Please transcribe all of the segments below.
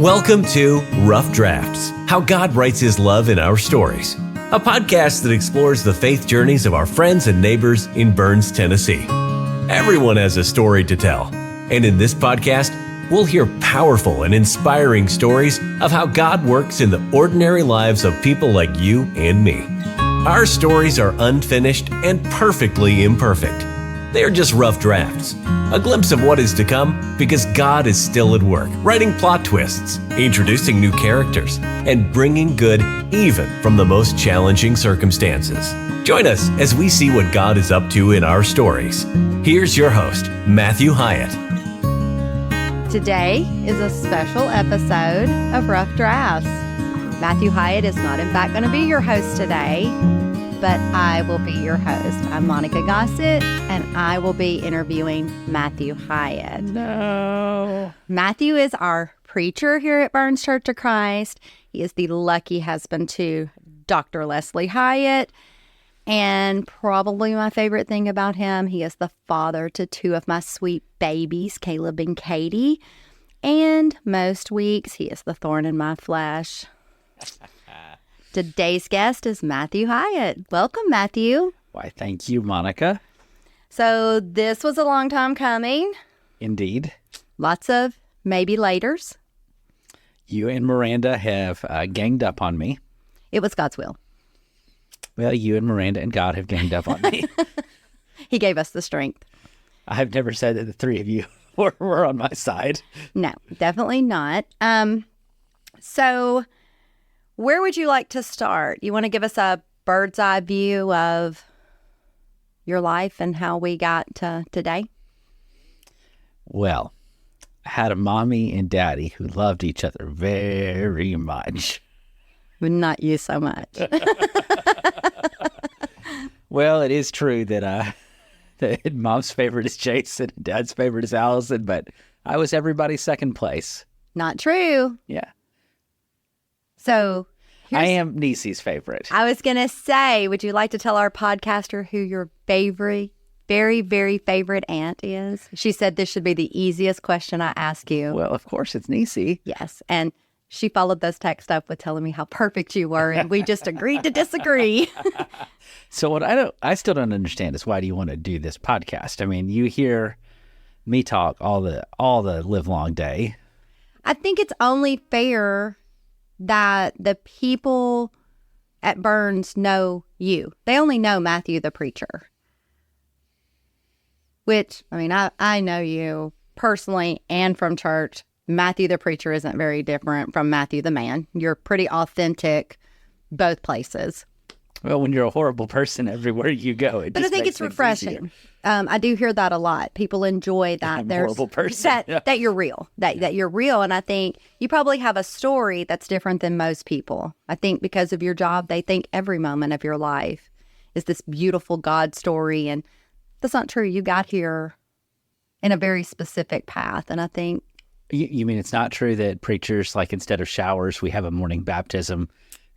Welcome to Rough Drafts, How God Writes His Love in Our Stories, a podcast that explores the faith journeys of our friends and neighbors in Burns, Tennessee. Everyone has a story to tell, and in this podcast, we'll hear powerful and inspiring stories of how God works in the ordinary lives of people like you and me. Our stories are unfinished and perfectly imperfect. They are just rough drafts, a glimpse of what is to come because God is still at work, writing plot twists, introducing new characters, and bringing good even from the most challenging circumstances. Join us as we see what God is up to in our stories. Here's your host, Matthew Hiatt. Today is a special episode of Rough Drafts. Matthew Hiatt is not in fact going to be your host today, but I will be your host. I'm Monica Gossett, and I will be interviewing Matthew Hiatt. No. Matthew is our preacher here at Burns Church of Christ. He is the lucky husband to Dr. Leslie Hiatt. And probably my favorite thing about him, he is the father to two of my sweet babies, Caleb and Katie. And most weeks, he is the thorn in my flesh. Today's guest is Matthew Hiatt. Welcome, Matthew. Why, thank you, Monica. So this was a long time coming. Indeed. Lots of maybe laters. You and Miranda have ganged up on me. It was God's will. Well, you and Miranda and God have ganged up on me. He gave us the strength. I've never said that the three of you were on my side. No, definitely not. So where would you like to start? You want to give us a bird's eye view of your life and how we got to today? Well, I had a mommy and daddy who loved each other very much. But not you so much. Well, it is true that mom's favorite is Jason and dad's favorite is Allison, but I was everybody's second place. Not true. Yeah. So I am Niecy's favorite. I was going to say, would you like to tell our podcaster who your very, very favorite aunt is? She said this should be the easiest question I ask you. Well, of course, it's Niecy. Yes. And she followed those texts up with telling me how perfect you were, and we just agreed to disagree. So what I still don't understand is why do you want to do this podcast? I mean, you hear me talk all the live long day. I think it's only fair that the people at Burns know you. They only know Matthew the preacher. Which, I mean, I know you personally and from church. Matthew the preacher isn't very different from Matthew the man. You're pretty authentic both places. Well, when you're a horrible person everywhere you go, but I think it's refreshing. I do hear that a lot. People enjoy that. I'm a horrible person. That you're real. That you're real. And I think you probably have a story that's different than most people. I think because of your job, they think every moment of your life is this beautiful God story. And that's not true. You got here in a very specific path. And I think... You mean it's not true that preachers, like instead of showers, we have a morning baptism?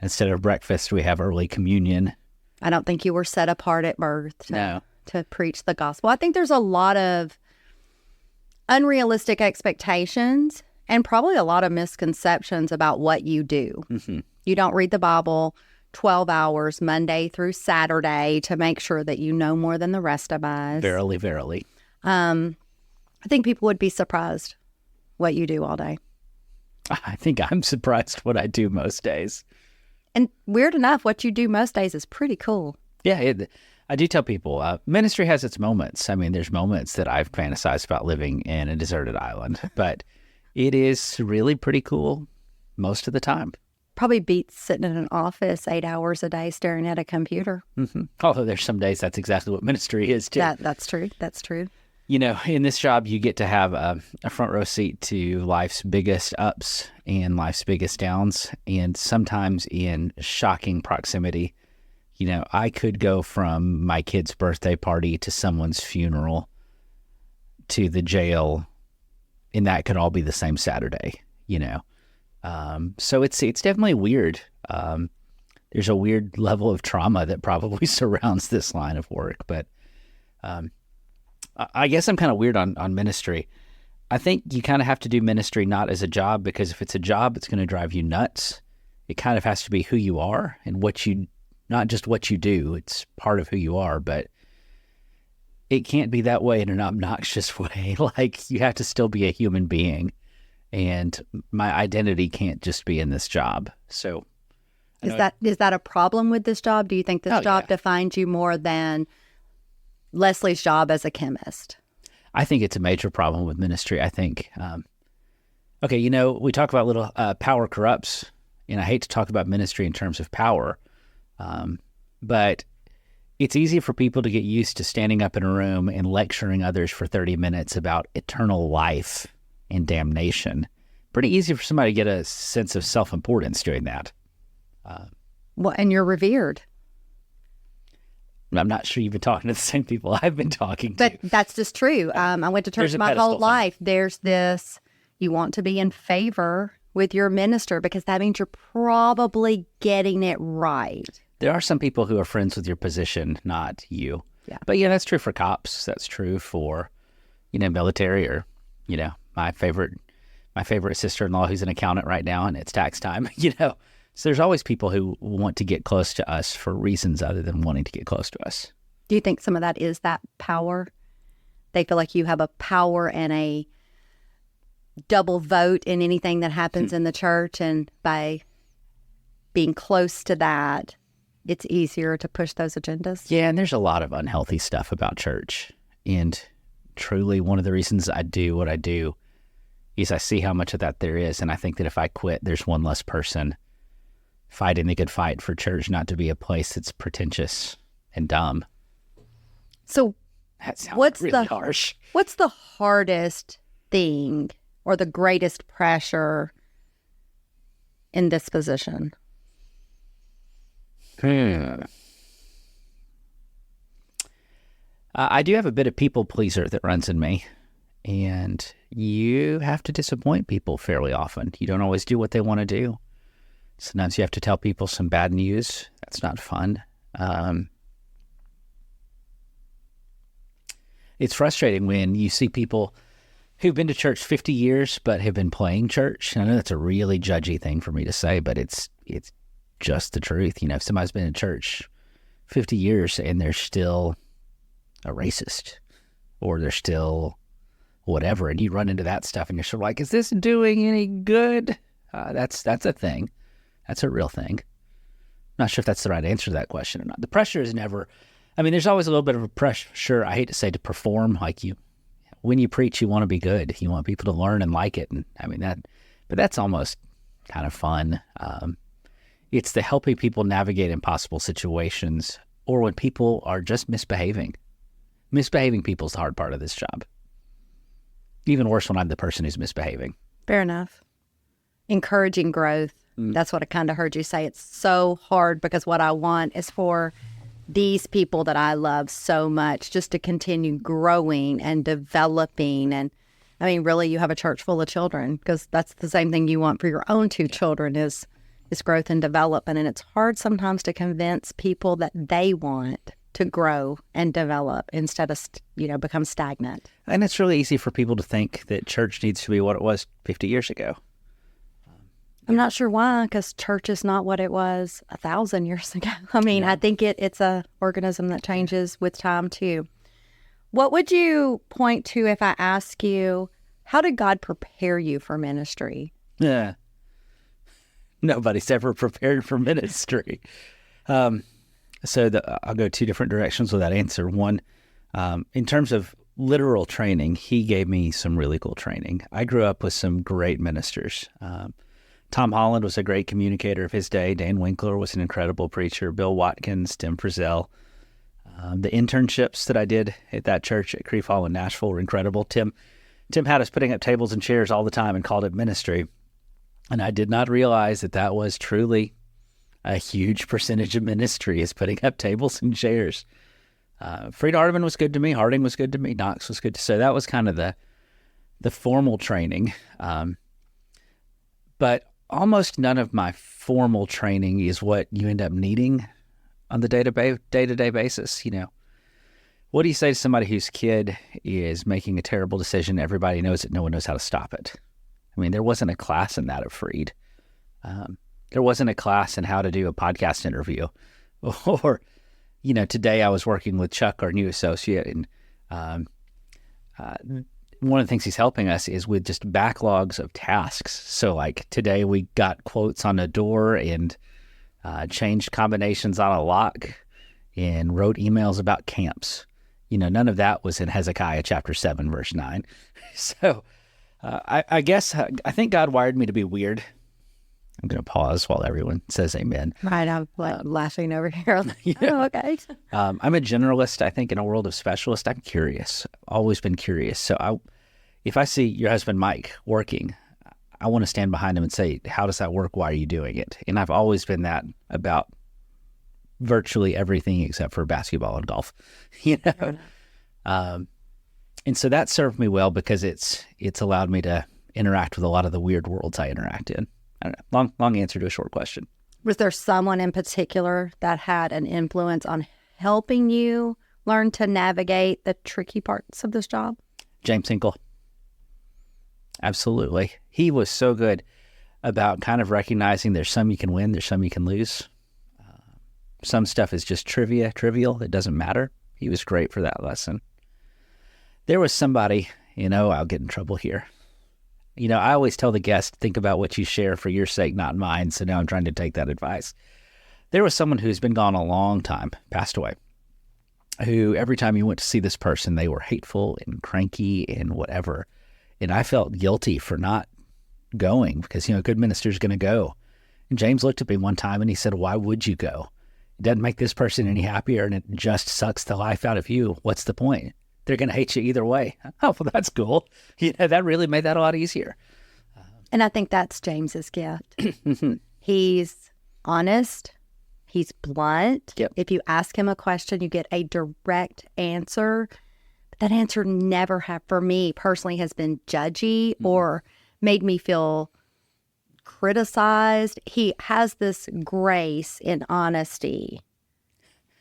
Instead of breakfast, we have early communion? I don't think you were set apart at birth to preach the gospel. I think there's a lot of unrealistic expectations and probably a lot of misconceptions about what you do. Mm-hmm. You don't read the Bible 12 hours Monday through Saturday to make sure that you know more than the rest of us. Verily, verily. I think people would be surprised what you do all day. I think I'm surprised what I do most days. And weird enough, what you do most days is pretty cool. Yeah, I do tell people, ministry has its moments. I mean, there's moments that I've fantasized about living in a deserted island, but it is really pretty cool most of the time. Probably beats sitting in an office 8 hours a day staring at a computer. Mm-hmm. Although there's some days that's exactly what ministry is, too. That's true. That's true. You know, in this job, you get to have a front row seat to life's biggest ups and life's biggest downs, and sometimes in shocking proximity. You know, I could go from my kid's birthday party to someone's funeral to the jail, and that could all be the same Saturday, you know. So it's definitely weird. There's a weird level of trauma that probably surrounds this line of work, but I guess I'm kind of weird on ministry. I think you kind of have to do ministry not as a job, because if it's a job, it's going to drive you nuts. It kind of has to be who you are and not just what you do. It's part of who you are, but it can't be that way in an obnoxious way. Like, you have to still be a human being, and my identity can't just be in this job. So is that a problem with this job? Do you think this job defines you more than Leslie's job as a chemist? I think it's a major problem with ministry. I think, we talk about little power corrupts, and I hate to talk about ministry in terms of power, but it's easy for people to get used to standing up in a room and lecturing others for 30 minutes about eternal life and damnation. Pretty easy for somebody to get a sense of self-importance doing that. Well, and you're revered. I'm not sure you've been talking to the same people I've been talking to. But that's just true. I went to church my whole life. There's this, you want to be in favor with your minister because that means you're probably getting it right. There are some people who are friends with your position, not you. Yeah. But that's true for cops. That's true for, military, or, my favorite sister-in-law who's an accountant right now, and it's tax time, So there's always people who want to get close to us for reasons other than wanting to get close to us. Do you think some of that is that power? They feel like you have a power and a double vote in anything that happens in the church, and by being close to that, it's easier to push those agendas? Yeah, and there's a lot of unhealthy stuff about church. And truly, one of the reasons I do what I do is I see how much of that there is, and I think that if I quit, there's one less person fighting the good fight for church not to be a place that's pretentious and dumb. So that sounds really harsh. What's the hardest thing or the greatest pressure in this position? I do have a bit of people pleaser that runs in me, and you have to disappoint people fairly often. You don't always do what they want to do. Sometimes you have to tell people some bad news. That's not fun. It's frustrating when you see people who've been to church 50 years but have been playing church. And I know that's a really judgy thing for me to say, but it's just the truth. If somebody's been in church 50 years and they're still a racist, or they're still whatever, and you run into that stuff and you're sort of like, is this doing any good? That's a thing. That's a real thing. Not sure if that's the right answer to that question or not. The pressure is never, there's always a little bit of a pressure, I hate to say, to perform. Like, when you preach, you want to be good. You want people to learn and like it. And but that's almost kind of fun. It's the helping people navigate impossible situations, or when people are just misbehaving. Misbehaving people is the hard part of this job. Even worse when I'm the person who's misbehaving. Fair enough. Encouraging growth. That's what I kind of heard you say. It's so hard because what I want is for these people that I love so much just to continue growing and developing. And really, you have a church full of children, because that's the same thing you want for your own two children is growth and development. And it's hard sometimes to convince people that they want to grow and develop instead of, become stagnant. And it's really easy for people to think that church needs to be what it was 50 years ago. I'm not sure why, because church is not what it was 1,000 years ago. I think it's a organism that changes with time too. What would you point to if I ask you, how did God prepare you for ministry? Yeah. Nobody's ever prepared for ministry. I'll go two different directions with that answer. One, in terms of literal training, he gave me some really cool training. I grew up with some great ministers. Tom Holland was a great communicator of his day. Dan Winkler was an incredible preacher. Bill Watkins, Tim Frizzell. The internships that I did at that church at Creve Hall in Nashville were incredible. Tim had us putting up tables and chairs all the time and called it ministry. And I did not realize that was truly a huge percentage of ministry, is putting up tables and chairs. Fried Hardeman was good to me. Harding was good to me. Knox was good to me. So that was kind of the formal training. But almost none of my formal training is what you end up needing on the day-to-day basis. What do you say to somebody whose kid is making a terrible decision? Everybody knows it. No one knows how to stop it. I mean, there wasn't a class in that at Freed. There wasn't a class in how to do a podcast interview. Or, today I was working with Chuck, our new associate, and one of the things he's helping us is with just backlogs of tasks. So like today we got quotes on a door and changed combinations on a lock and wrote emails about camps. None of that was in Hezekiah chapter 7, verse 9. So I guess I think God wired me to be weird. I'm going to pause while everyone says amen. Right. I'm laughing over here. Oh, okay. I'm a generalist. I think in a world of specialists, I'm curious. Always been curious. So if I see your husband, Mike, working, I want to stand behind him and say, how does that work? Why are you doing it? And I've always been that about virtually everything except for basketball and golf, and so that served me well because it's allowed me to interact with a lot of the weird worlds I interact in. I don't know. Long answer to a short question. Was there someone in particular that had an influence on helping you learn to navigate the tricky parts of this job? James Hinkle. Absolutely. He was so good about kind of recognizing there's some you can win, there's some you can lose. Some stuff is just trivial. It doesn't matter. He was great for that lesson. There was somebody, I'll get in trouble here. I always tell the guest, think about what you share for your sake, not mine. So now I'm trying to take that advice. There was someone who's been gone a long time, passed away, who every time you went to see this person, they were hateful and cranky and whatever. And I felt guilty for not going because, a good minister's going to go. And James looked at me one time and he said, why would you go? It doesn't make this person any happier and it just sucks the life out of you. What's the point? They're going to hate you either way. Oh, well, that's cool. That really made that a lot easier. And I think that's James's gift. He's honest. He's blunt. Yep. If you ask him a question, you get a direct answer. But that answer never for me personally, has been judgy or made me feel criticized. He has this grace and honesty.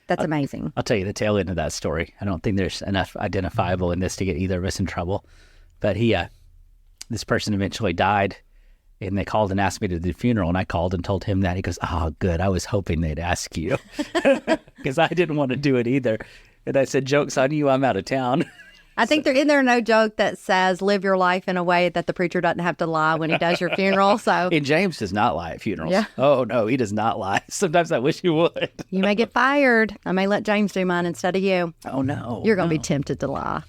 That's amazing. I'll tell you the tail end of that story. I don't think there's enough identifiable in this to get either of us in trouble. But this person eventually died, and they called and asked me to do the funeral, and I called and told him that. He goes, oh, good. I was hoping they'd ask you because I didn't want to do it either. And I said, joke's on you. I'm out of town. I think isn't there no joke that says live your life in a way that the preacher doesn't have to lie when he does your funeral? So, and James does not lie at funerals. Yeah. Oh, no, he does not lie. Sometimes I wish he would. You may get fired. I may let James do mine instead of you. Oh, no. You're going to be tempted to lie.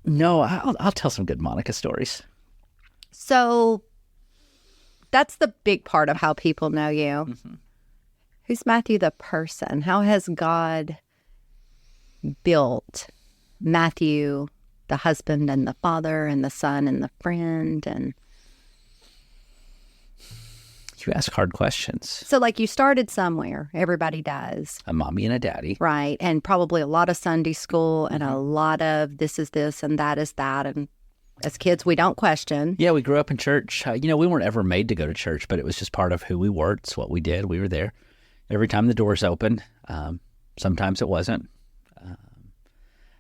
No, I'll tell some good Monica stories. So that's the big part of how people know you. Mm-hmm. Who's Matthew the person? How has God built Matthew, the husband and the father and the son and the friend? And you ask hard questions. so you started somewhere. Everybody does. A mommy and a daddy. Right. And probably a lot of Sunday school and a lot of this is this and that is that. And as kids, we don't question. Yeah, we grew up in church. We weren't ever made to go to church, but it was just part of who we were. It's what we did. We were there every time the doors opened. Sometimes it wasn't.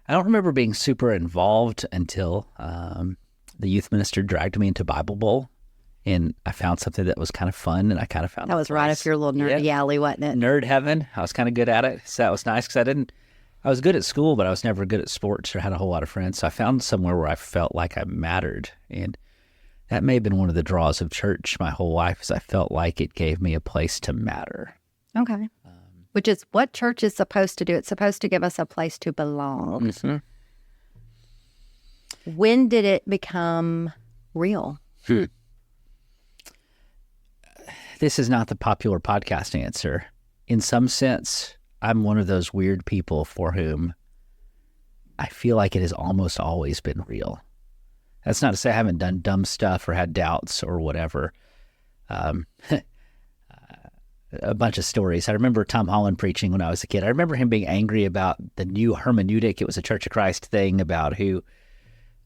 I don't remember being super involved until the youth minister dragged me into Bible Bowl, and I found something that was kind of fun, and I kind of found That was right up your little nerdy alley, wasn't it? Nerd heaven. I was kind of good at it, so that was nice because I was good at school, but I was never good at sports or had a whole lot of friends. So I found somewhere where I felt like I mattered, and that may have been one of the draws of church my whole life, is I felt like it gave me a place to matter. Okay. Which is what church is supposed to do. It's supposed to give us a place to belong. Mm-hmm. When did it become real? This is not the popular podcast answer. In some sense, I'm one of those weird people for whom I feel like it has almost always been real. That's not to say I haven't done dumb stuff or had doubts or whatever. A bunch of stories. I remember Tom Holland preaching when I was a kid. I remember him being angry about the new hermeneutic. It was a Church of Christ thing about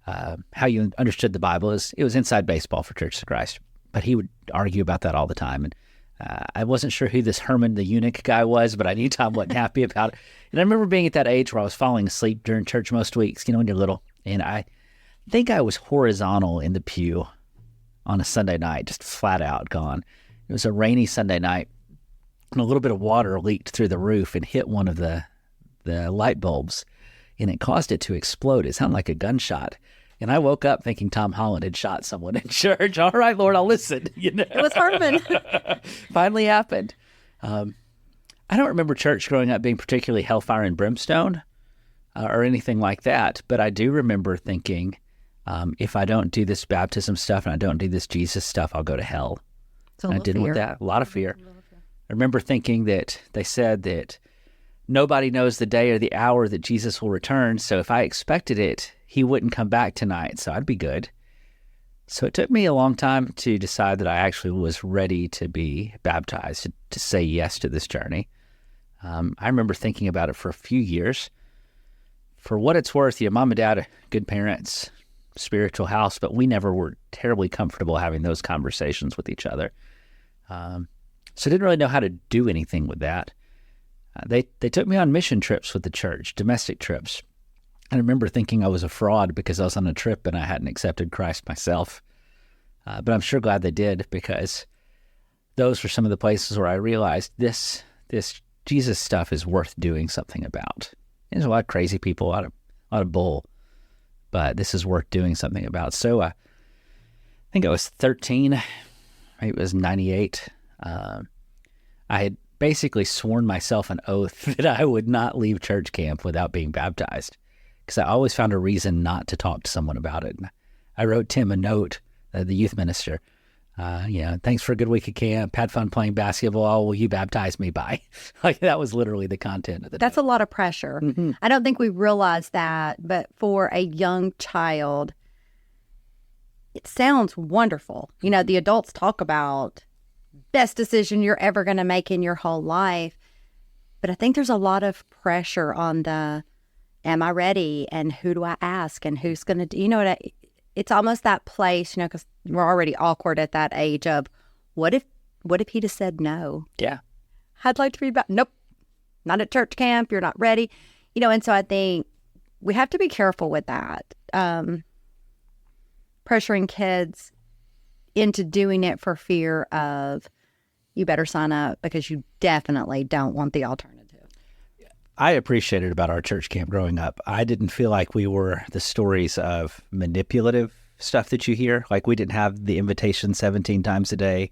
how you understood the Bible. It was inside baseball for Church of Christ, but he would argue about that all the time. And I wasn't sure who this Herman the eunuch guy was, but I knew Tom wasn't happy about it. And I remember being at that age where I was falling asleep during church most weeks, when you're little. And I think I was horizontal in the pew on a Sunday night, just flat out gone. It was a rainy Sunday night, and a little bit of water leaked through the roof and hit one of the light bulbs, and it caused it to explode. It sounded like a gunshot. And I woke up thinking Tom Holland had shot someone in church. All right, Lord, I'll listen. It was Herman. Finally happened. I don't remember church growing up being particularly hellfire and brimstone or anything like that. But I do remember thinking, if I don't do this baptism stuff and I don't do this Jesus stuff, I'll go to hell. And I didn't want that. A lot of fear. I remember thinking that they said that nobody knows the day or the hour that Jesus will return. So if I expected it, he wouldn't come back tonight. So I'd be good. So it took me a long time to decide that I actually was ready to be baptized, to say yes to this journey. I remember thinking about it for a few years. For what it's worth, mom and dad are good parents, spiritual house, but we never were terribly comfortable having those conversations with each other. So I didn't really know how to do anything with that. They took me on mission trips with the church, domestic trips. I remember thinking I was a fraud because I was on a trip and I hadn't accepted Christ myself. But I'm sure glad they did, because those were some of the places where I realized this Jesus stuff is worth doing something about. There's a lot of crazy people, a lot of bull, but this is worth doing something about. So I think I was 13, maybe it was 98. I had basically sworn myself an oath that I would not leave church camp without being baptized, because I always found a reason not to talk to someone about it. And I wrote Tim a note, the youth minister, thanks for a good week of camp, had fun playing basketball, will you baptize me by? Like, that was literally the content of the That's note. a lot of pressure. Mm-hmm. I don't think we realize that, but for a young child, it sounds wonderful. The adults talk about best decision you're ever going to make in your whole life. But I think there's a lot of pressure on the, am I ready? And who do I ask? And who's going to do, it's almost that place, because we're already awkward at that age of, what if he'd have said no? Yeah. I'd like to be back. Nope. Not at church camp. You're not ready. And so I think we have to be careful with that. Pressuring kids into doing it for fear of, you better sign up, because you definitely don't want the alternative. I appreciated about our church camp growing up. I didn't feel like we were the stories of manipulative stuff that you hear. Like, we didn't have the invitation 17 times a day.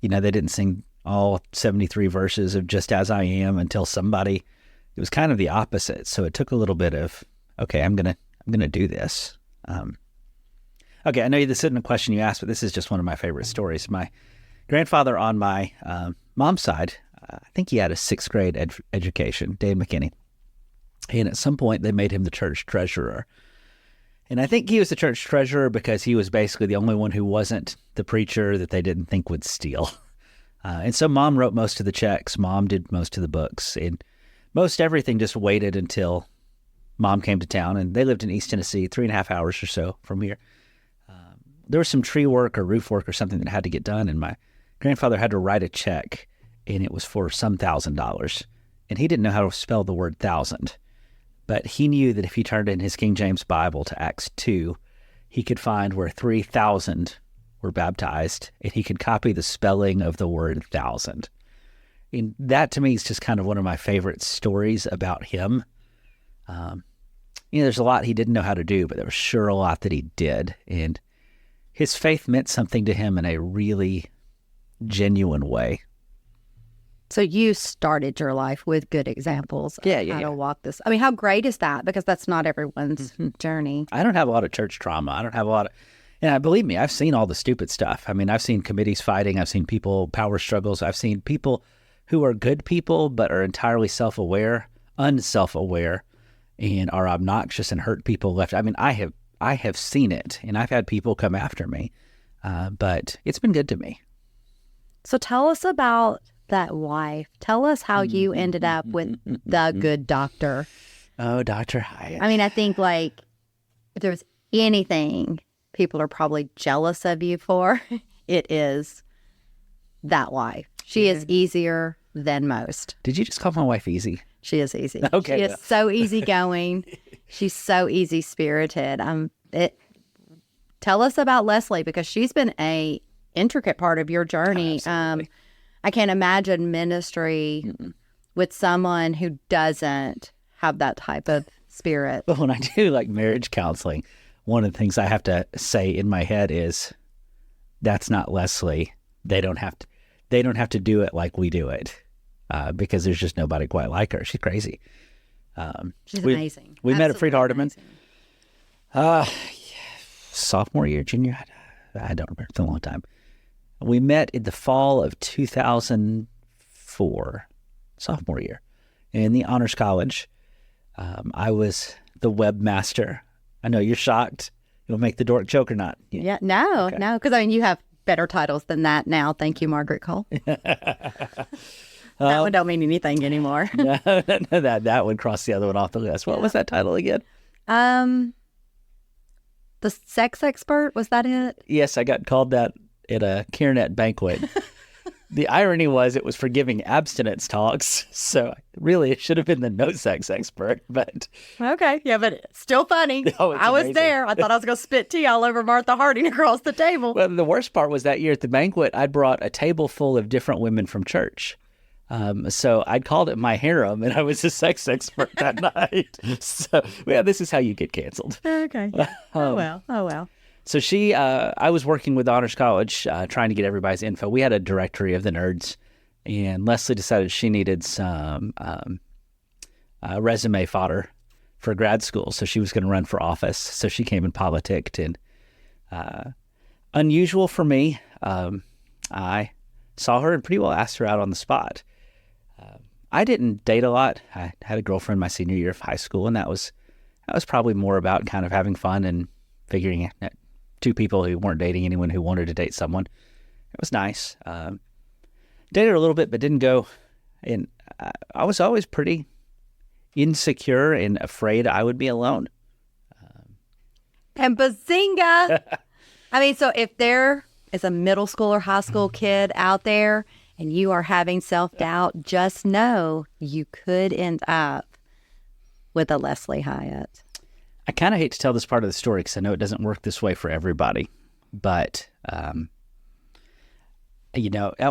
They didn't sing all 73 verses of Just As I Am until somebody. It was kind of the opposite. So it took a little bit of, okay, I'm gonna do this. Okay, I know this isn't a question you asked, but this is just one of my favorite stories. My grandfather on my mom's side, I think he had a sixth grade education, Dave McKinney. And at some point, they made him the church treasurer. And I think he was the church treasurer because he was basically the only one who wasn't the preacher that they didn't think would steal. And so Mom wrote most of the checks. Mom did most of the books. And most everything just waited until Mom came to town. And they lived in East Tennessee, 3.5 hours or so from here. There was some tree work or roof work or something that had to get done. And my grandfather had to write a check, and it was for some $1,000. And he didn't know how to spell the word thousand. But he knew that if he turned in his King James Bible to Acts 2, he could find where 3,000 were baptized, and he could copy the spelling of the word thousand. And that, to me, is just kind of one of my favorite stories about him. There's a lot he didn't know how to do, but there was sure a lot that he did. And his faith meant something to him in a really genuine way. So you started your life with good examples of how to walk this. I mean, how great is that? Because that's not everyone's journey. I don't have a lot of church trauma. I don't have a lot of, and believe me, I've seen all the stupid stuff. I mean, I've seen committees fighting. I've seen people, power struggles. I've seen people who are good people but are entirely self-aware, unself-aware, and are obnoxious and hurt people left. I mean, I have seen it, and I've had people come after me, but it's been good to me. So tell us about that wife. Tell us how you ended up with the good doctor. Oh, Dr. Hiatt. I mean, I think, like, if there was anything people are probably jealous of you for, it is that wife. She is easier than most. Did you just call my wife easy? She is easy. Okay. She is so easygoing. She's so easy spirited. Tell us about Leslie, because she's been a intricate part of your journey. I can't imagine ministry with someone who doesn't have that type of spirit. But when I do like marriage counseling, one of the things I have to say in my head is, that's not Leslie. They don't have to do it like we do it, because there's just nobody quite like her. She's crazy. She's amazing. We met at Freed Absolutely Hardeman. Sophomore year, junior, I don't remember. It's a long time. We met in the fall of 2004, sophomore year, in the Honors College. I was the webmaster. I know you're shocked. You'll make the dork joke or not? Yeah, no, because I mean, you have better titles than that now. Thank you, Margaret Cole. That one don't mean anything anymore. No, that would cross the other one off the list. What was that title again? The sex expert, was that it? Yes, I got called that at a CareNet banquet. The irony was it was for giving abstinence talks, so really it should have been the no sex expert, but... Okay, yeah, but it's still funny. Oh, it's I was amazing. there. I thought I was going to spit tea all over Martha Harding across the table. Well, the worst part was that year at the banquet, I brought a table full of different women from church. So I'd called it my harem, and I was a sex expert that night. So, yeah, this is how you get canceled. Okay. Oh, well. So I was working with Honors College, trying to get everybody's info. We had a directory of the nerds, and Leslie decided she needed some resume fodder for grad school. So she was going to run for office. So she came and politicked, and unusual for me, I saw her and pretty well asked her out on the spot. I didn't date a lot. I had a girlfriend my senior year of high school, and that was probably more about kind of having fun and figuring out two people who weren't dating anyone who wanted to date someone. It was nice. Dated her a little bit, but didn't go. And I was always pretty insecure and afraid I would be alone. And bazinga! I mean, so if there is a middle school or high school kid out there and you are having self-doubt, just know you could end up with a Leslie Hiatt. I kind of hate to tell this part of the story because I know it doesn't work this way for everybody, but that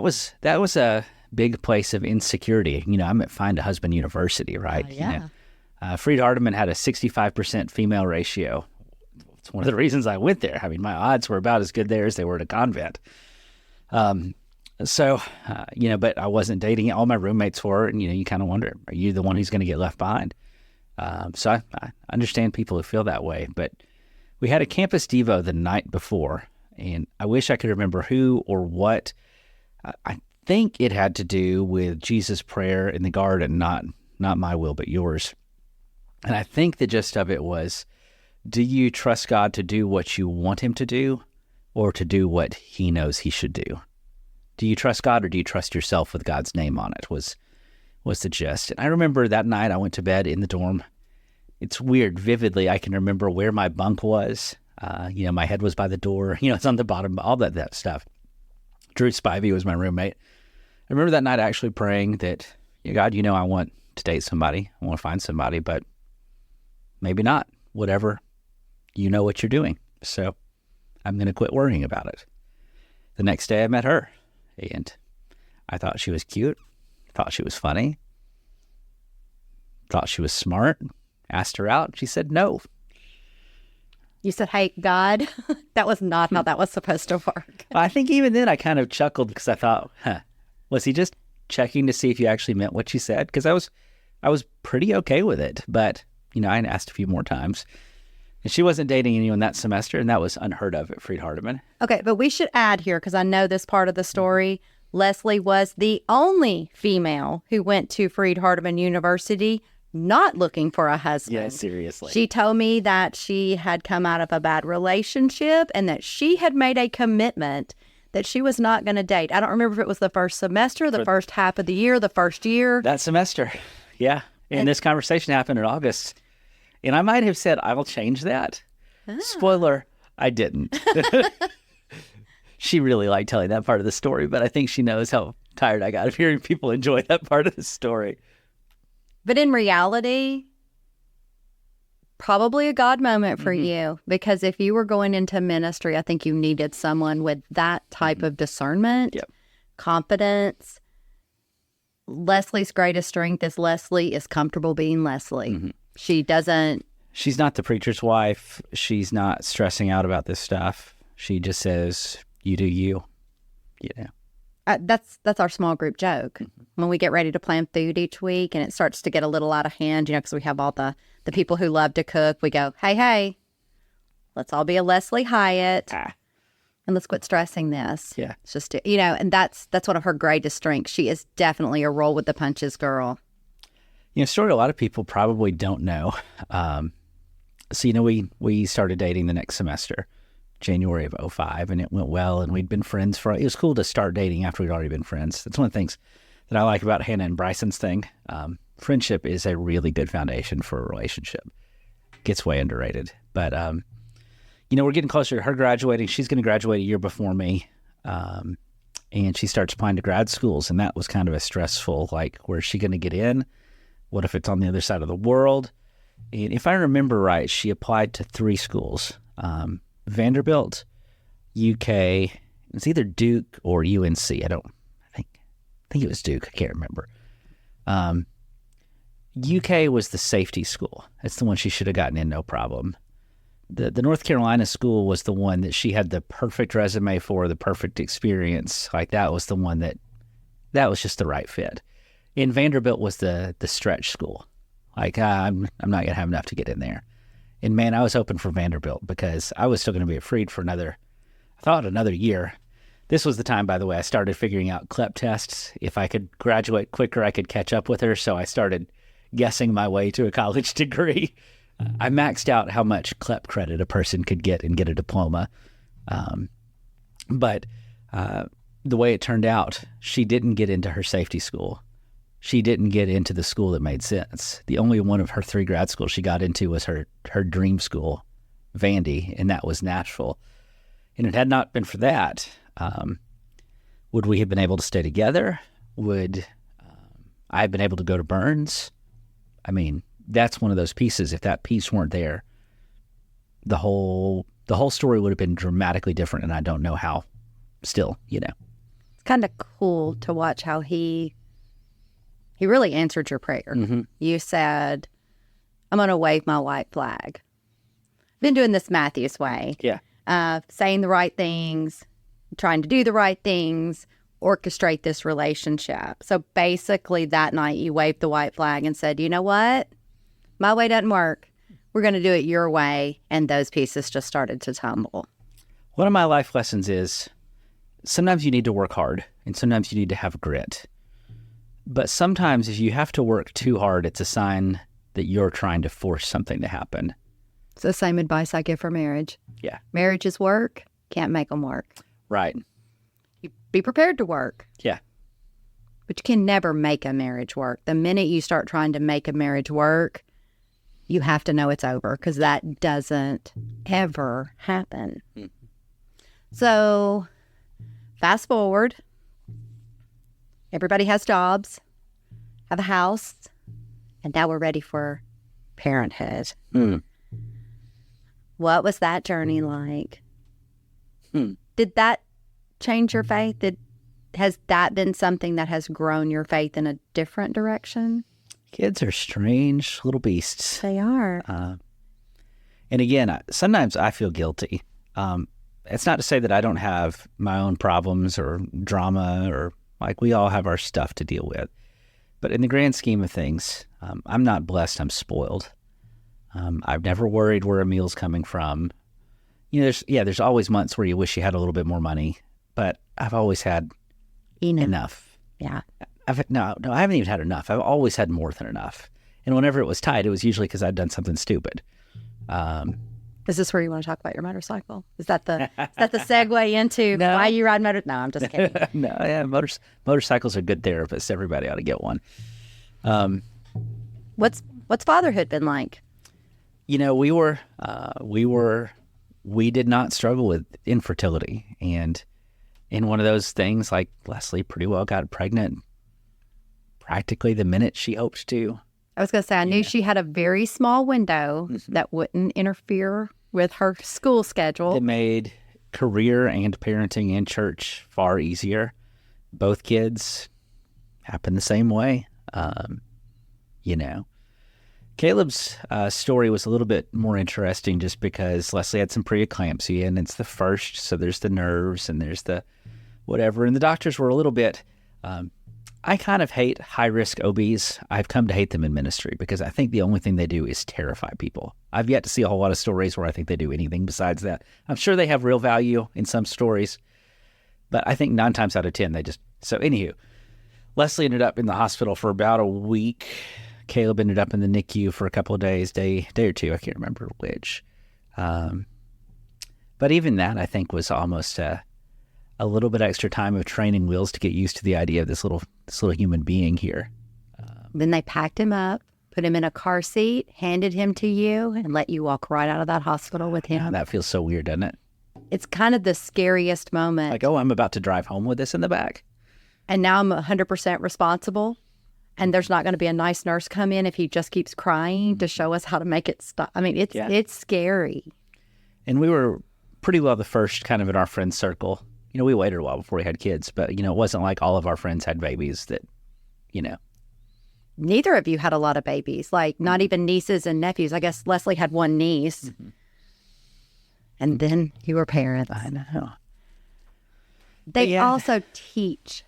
was a big place of insecurity. I'm at Find a Husband University, right? Yeah. Freed Hardeman had a 65% female ratio. It's one of the reasons I went there. I mean, my odds were about as good there as they were at a convent. But I wasn't dating. All my roommates were, and you kind of wonder, are you the one who's going to get left behind? So I understand people who feel that way, but we had a campus devo the night before, and I wish I could remember who or what. I think it had to do with Jesus' prayer in the garden, not my will, but yours. And I think the gist of it was, do you trust God to do what you want him to do, or to do what he knows he should do? Do you trust God, or do you trust yourself with God's name on it, was the gist. And I remember that night I went to bed in the dorm. It's weird. Vividly, I can remember where my bunk was. My head was by the door. It's on the bottom, all that stuff. Drew Spivey was my roommate. I remember that night actually praying that, God, I want to date somebody. I want to find somebody, but maybe not. Whatever, you know what you're doing. So I'm going to quit worrying about it. The next day I met her, and I thought she was cute. Thought she was funny. Thought she was smart. Asked her out. She said no. You said, hey, God, that was not how that was supposed to work. I think even then I kind of chuckled because I thought, was he just checking to see if you actually meant what she said? Because I was pretty okay with it. But, I asked a few more times. And she wasn't dating anyone that semester, and that was unheard of at Freed Hardeman. Okay, but we should add here, because I know this part of the story, Leslie was the only female who went to Freed Hardeman University not looking for a husband. Yeah, seriously. She told me that she had come out of a bad relationship and that she had made a commitment that she was not going to date. I don't remember if it was the first semester, the first half of the year, the first year. That semester, yeah. And this conversation happened in August. And I might have said, I will change that. Spoiler, I didn't. she really liked telling that part of the story, but I think she knows how tired I got of hearing people enjoy that part of the story. But in reality, probably a God moment for you, because if you were going into ministry, I think you needed someone with that type of discernment, confidence. Leslie's greatest strength is Leslie is comfortable being Leslie. She's not the preacher's wife. She's not stressing out about this stuff. She just says, you do you, you know. That's our small group joke. When we get ready to plan food each week and it starts to get a little out of hand, because we have all the people who love to cook, we go, hey, let's all be a Leslie Hiatt and let's quit stressing this. Yeah. It's just, and that's one of her greatest strengths. She is definitely a roll with the punches girl. Story a lot of people probably don't know. So, we started dating the next semester, January of 2005, and it went well, and we'd been friends it was cool to start dating after we'd already been friends. That's one of the things that I like about Hannah and Bryson's thing. Friendship is a really good foundation for a relationship. Gets way underrated. But, we're getting closer to her graduating. She's going to graduate a year before me, and she starts applying to grad schools, and that was kind of a stressful, where's she going to get in? What if it's on the other side of the world? And if I remember right, she applied to 3 schools. Vanderbilt, UK, it's either Duke or UNC. I think it was Duke. I can't remember. UK was the safety school. It's the one she should have gotten in, no problem. The North Carolina school was the one that she had the perfect resume for, the perfect experience. That was the one that was just the right fit. And Vanderbilt was the stretch school. I'm not going to have enough to get in there. And man, I was hoping for Vanderbilt because I was still going to be freed for another year. This was the time, by the way, I started figuring out CLEP tests. If I could graduate quicker, I could catch up with her. So I started guessing my way to a college degree. I maxed out how much CLEP credit a person could get and get a diploma. But the way it turned out, she didn't get into her safety school. She didn't get into the school that made sense. The only one of her 3 grad schools she got into was her dream school, Vandy, and that was Nashville. And it had not been for that, would we have been able to stay together? Would I have been able to go to Burns? I mean, that's one of those pieces. If that piece weren't there, the whole story would have been dramatically different, and I don't know how still, It's kind of cool to watch how he really answered your prayer. Mm-hmm. You said, I'm going to wave my white flag. Been doing this Matthews way. Yeah. Saying the right things, trying to do the right things, orchestrate this relationship. So basically that night you waved the white flag and said, you know what? My way doesn't work. We're going to do it your way. And those pieces just started to tumble. One of my life lessons is sometimes you need to work hard and sometimes you need to have grit. But sometimes if you have to work too hard, it's a sign that you're trying to force something to happen. It's the same advice I give for marriage. Yeah. Marriage is work. Can't make them work. Right. You be prepared to work. Yeah. But you can never make a marriage work. The minute you start trying to make a marriage work, you have to know it's over because that doesn't ever happen. Mm. So fast forward. Everybody has jobs, have a house, and now we're ready for parenthood. Mm. What was that journey like? Mm. Did that change your faith? Has that been something that has grown your faith in a different direction? Kids are strange little beasts. They are. And again, sometimes I feel guilty. It's not to say that I don't have my own problems or drama or we all have our stuff to deal with. But in the grand scheme of things, I'm not blessed. I'm spoiled. I've never worried where a meal's coming from. There's always months where you wish you had a little bit more money, but I've always had enough. Yeah. No, I haven't even had enough. I've always had more than enough. And whenever it was tight, it was usually because I'd done something stupid. Is this where you want to talk about your motorcycle? Is that the segue into why you ride motor? No, I'm just kidding. No, yeah, motorcycles are good therapists. Everybody ought to get one. What's fatherhood been like? We did not struggle with infertility, and in one of those things, like Leslie pretty well got pregnant practically the minute she hoped to. I was going to say, I knew she had a very small window that wouldn't interfere with her school schedule. It made career and parenting and church far easier. Both kids happened the same way. Caleb's story was a little bit more interesting just because Leslie had some preeclampsia, and it's the first, so there's the nerves and there's the whatever. And the doctors were a little bit, I kind of hate high-risk OBs. I've come to hate them in ministry because I think the only thing they do is terrify people. I've yet to see a whole lot of stories where I think they do anything besides that. I'm sure they have real value in some stories, but I think 9 times out of 10, they just... So anywho, Leslie ended up in the hospital for about a week. Caleb ended up in the NICU for a couple of days, day or two. I can't remember which. But even that, I think, was almost a little bit extra time of training wheels to get used to the idea of this little human being here. Then they packed him up, put him in a car seat, handed him to you, and let you walk right out of that hospital with him. Yeah, that feels so weird, doesn't it? It's kind of the scariest moment. Like, oh, I'm about to drive home with this in the back. And now I'm 100% responsible. And there's not going to be a nice nurse come in if he just keeps crying to show us how to make it stop. I mean, it's scary. And we were pretty well the first kind of in our friend circle. We waited a while before we had kids, but, it wasn't like all of our friends had babies that. Neither of you had a lot of babies, like not even nieces and nephews. I guess Leslie had one niece. Mm-hmm. And then you were parents. I know. They also teach,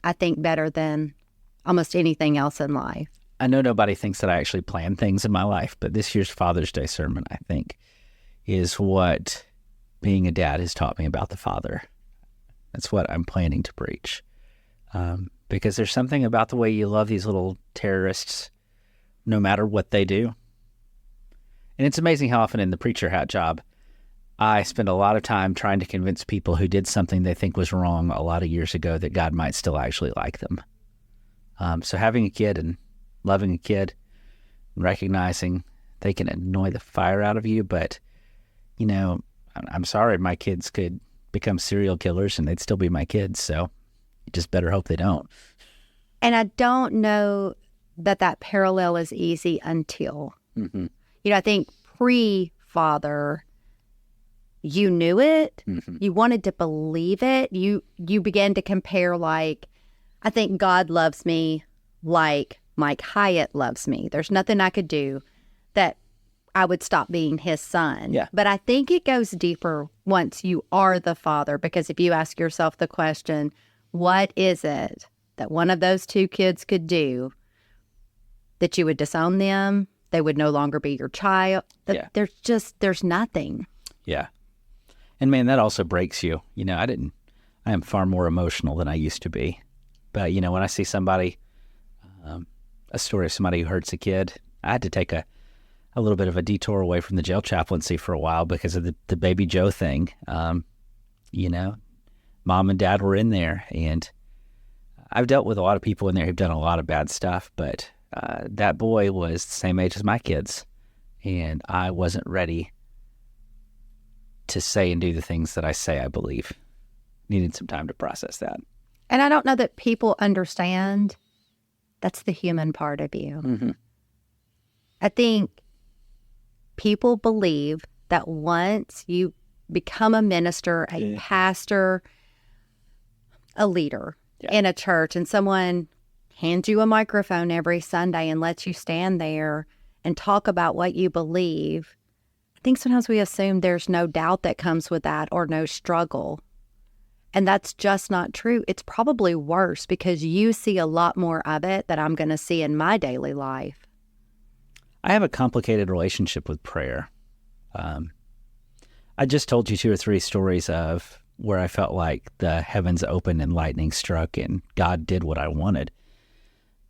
I think, better than almost anything else in life. I know nobody thinks that I actually plan things in my life, but this year's Father's Day sermon, I think, is what being a dad has taught me about the Father. That's what I'm planning to preach. Because there's something about the way you love these little terrorists, no matter what they do. And it's amazing how often in the preacher hat job, I spend a lot of time trying to convince people who did something they think was wrong a lot of years ago that God might still actually like them. So having a kid and loving a kid, and recognizing they can annoy the fire out of you, but, I'm sorry, my kids could become serial killers and they'd still be my kids, so you just better hope they don't. And I don't know that parallel is easy until, I think pre-father, you knew it, you wanted to believe it, you began to compare, like, I think God loves me like Mike Hiatt loves me. There's nothing I could do that I would stop being his son. Yeah. But I think it goes deeper once you are the father, because if you ask yourself the question, what is it that one of those two kids could do that you would disown them? They would no longer be your child. There's nothing. Yeah. And man, that also breaks you. I am far more emotional than I used to be. But, when I see somebody, a story of somebody who hurts a kid, I had to take a little bit of a detour away from the jail chaplaincy for a while because of the Baby Joe thing. Mom and dad were in there, and I've dealt with a lot of people in there who've done a lot of bad stuff, but that boy was the same age as my kids, and I wasn't ready to say and do the things that I say I believe. Needed some time to process that. And I don't know that people understand that's the human part of you. Mm-hmm. I think people believe that once you become a minister, a pastor, a leader in a church, and someone hands you a microphone every Sunday and lets you stand there and talk about what you believe, I think sometimes we assume there's no doubt that comes with that or no struggle. And that's just not true. It's probably worse because you see a lot more of it that I'm going to see in my daily life. I have a complicated relationship with prayer. I just told you 2 or 3 stories of where I felt like the heavens opened and lightning struck and God did what I wanted.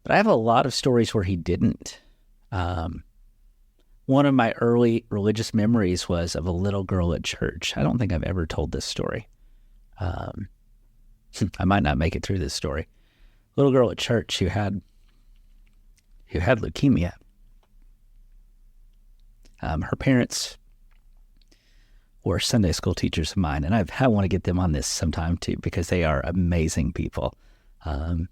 But I have a lot of stories where he didn't. One of my early religious memories was of a little girl at church. I don't think I've ever told this story. I might not make it through this story. Little girl at church who had leukemia. Her parents were Sunday school teachers of mine, and I want to get them on this sometime too, because they are amazing people. And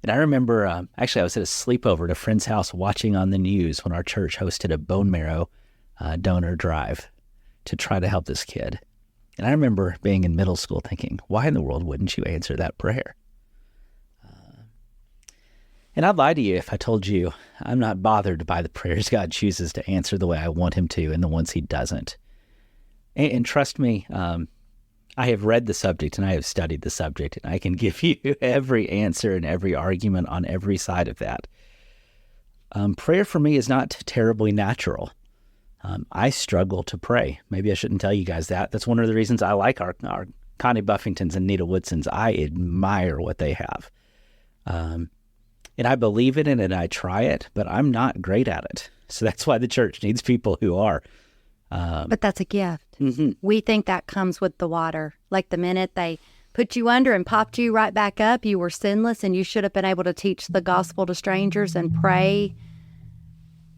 I remember, actually, I was at a sleepover at a friend's house watching on the news when our church hosted a bone marrow donor drive to try to help this kid. And I remember being in middle school thinking, why in the world wouldn't you answer that prayer? And I'd lie to you if I told you I'm not bothered by the prayers God chooses to answer the way I want him to and the ones he doesn't. And trust me, I have read the subject and I have studied the subject, and I can give you every answer and every argument on every side of that. Prayer for me is not terribly natural. I struggle to pray. Maybe I shouldn't tell you guys that. That's one of the reasons I like our Connie Buffingtons and Nita Woodsons. I admire what they have. And I believe in it and I try it, but I'm not great at it. So that's why the church needs people who are. But that's a gift. Mm-hmm. We think that comes with the water. Like the minute they put you under and popped you right back up, you were sinless and you should have been able to teach the gospel to strangers and pray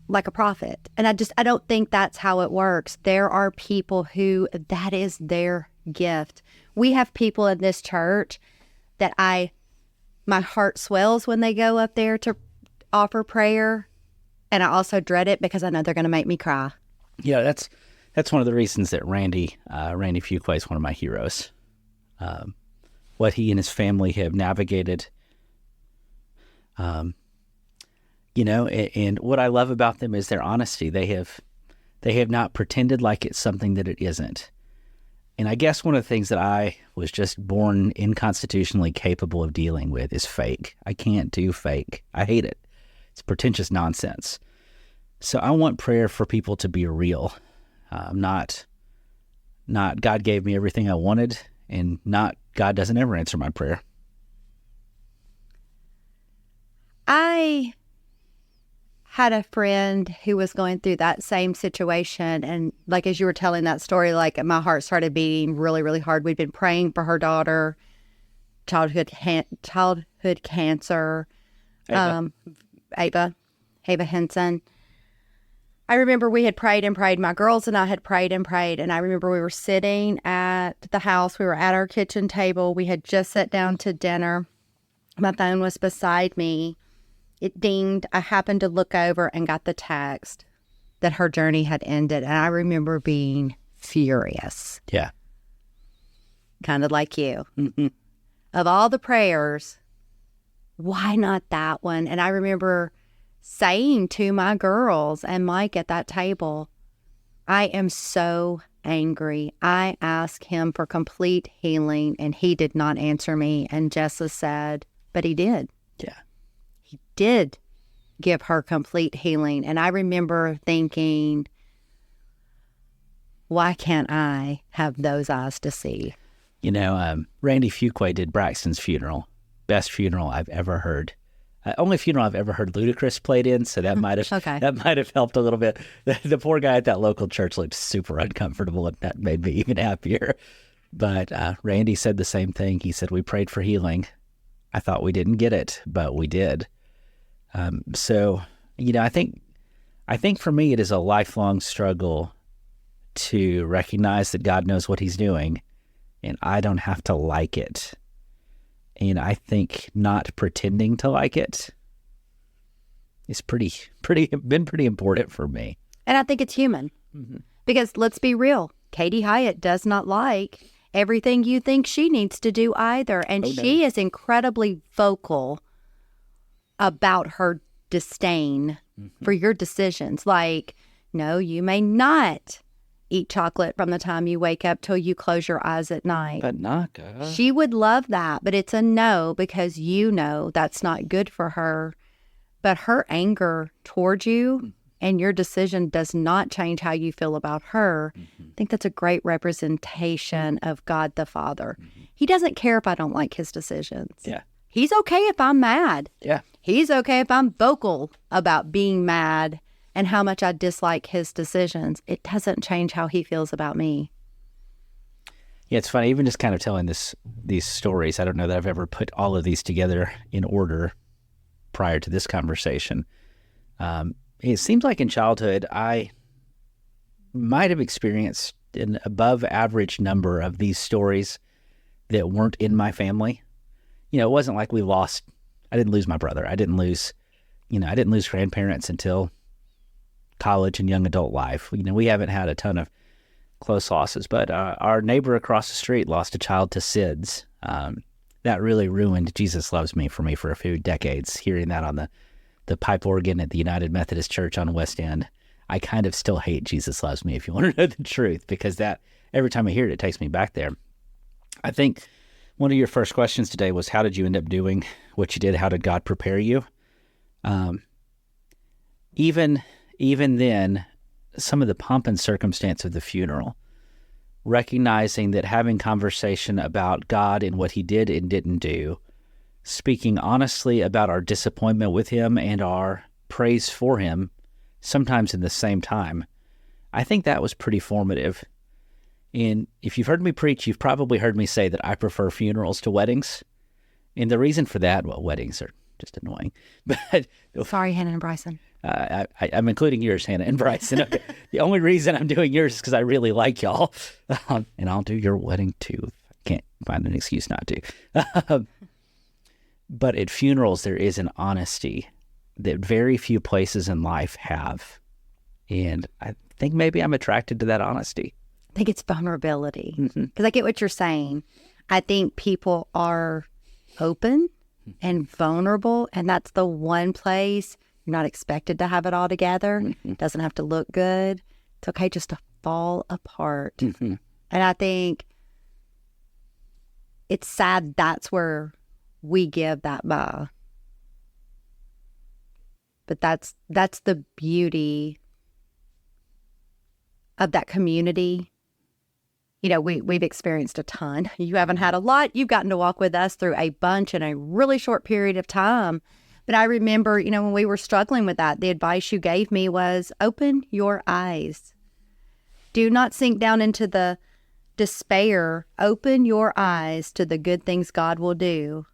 like a prophet. And I don't think that's how it works. There are people who that is their gift. We have people in this church that my heart swells when they go up there to offer prayer. And I also dread it because I know they're going to make me cry. Yeah, that's one of the reasons that Randy Fuqua is one of my heroes. What he and his family have navigated, and what I love about them is their honesty. They have not pretended like it's something that it isn't. And I guess one of the things that I was just born inconstitutionally capable of dealing with is fake. I can't do fake. I hate it. It's pretentious nonsense. So I want prayer for people to be real, not God gave me everything I wanted, and not God doesn't ever answer my prayer. I had a friend who was going through that same situation, and like as you were telling that story, like my heart started beating really, really hard. We'd been praying for her daughter, childhood cancer, Ava Henson. I remember we had prayed and prayed. My girls and I had prayed and prayed, and I remember we were sitting at the house. We were at our kitchen table. We had just sat down to dinner. My phone was beside me. It dinged. I happened to look over and got the text that her journey had ended. And I remember being furious. Yeah. Kind of like you. Mm-hmm. Of all the prayers, why not that one? And I remember saying to my girls and Mike at that table, I am so angry. I asked him for complete healing and he did not answer me. And Jessa said, but he did. Yeah. He did give her complete healing. And I remember thinking, why can't I have those eyes to see? Randy Fuqua did Braxton's funeral. Best funeral I've ever heard. Only funeral I've ever heard Ludacris played in, so that might have that might have helped a little bit. The poor guy at that local church looked super uncomfortable, and that made me even happier. But Randy said the same thing. He said, we prayed for healing. I thought we didn't get it, but we did. So, I think for me it is a lifelong struggle to recognize that God knows what he's doing, and I don't have to like it. And I think not pretending to like it is been pretty important for me. And I think it's human. Mm-hmm. Because let's be real, Katie Hiatt does not like everything you think she needs to do either. And she is incredibly vocal about her disdain for your decisions. Like, no, you may not eat chocolate from the time you wake up till you close your eyes at night. But not She would love that, but it's a no because that's not good for her. But her anger towards you and your decision does not change how you feel about her. I think that's a great representation of God the Father. He doesn't care if I don't like his decisions. Yeah. He's okay if I'm mad. Yeah. He's okay if I'm vocal about being mad and how much I dislike his decisions. It doesn't change how he feels about me. Yeah, it's funny, even just kind of telling these stories. I don't know that I've ever put all of these together in order prior to this conversation. It seems like in childhood, I might have experienced an above average number of these stories that weren't in my family. It wasn't like I didn't lose my brother. I didn't lose grandparents until college and young adult life. We haven't had a ton of close losses, but our neighbor across the street lost a child to SIDS. That really ruined Jesus Loves Me for me for a few decades, hearing that on the pipe organ at the United Methodist Church on West End. I kind of still hate Jesus Loves Me, if you want to know the truth, because that every time I hear it, it takes me back there. I think one of your first questions today was, how did you end up doing what you did? How did God prepare you? Even then, some of the pomp and circumstance of the funeral, recognizing that having conversation about God and what he did and didn't do, speaking honestly about our disappointment with him and our praise for him, sometimes in the same time, I think that was pretty formative. And if you've heard me preach, you've probably heard me say that I prefer funerals to weddings. And the reason for that, well, weddings are just annoying. But Sorry, Hannah and Bryson. I'm including yours, Hannah and Bryson. The only reason I'm doing yours is because I really like y'all. And I'll do your wedding too. I can't find an excuse not to. But at funerals, there is an honesty that very few places in life have. And I think maybe I'm attracted to that honesty. I think it's vulnerability. Because I get what you're saying. I think people are open and vulnerable, and that's the one place you're not expected to have it all together. It doesn't have to look good. It's okay just to fall apart. And I think it's sad that's where we give that by. But that's the beauty of that community. We've experienced a ton. You haven't had a lot. You've gotten to walk with us through a bunch in a really short period of time. But I remember, when we were struggling with that, the advice you gave me was open your eyes. Do not sink down into the despair. Open your eyes to the good things God will do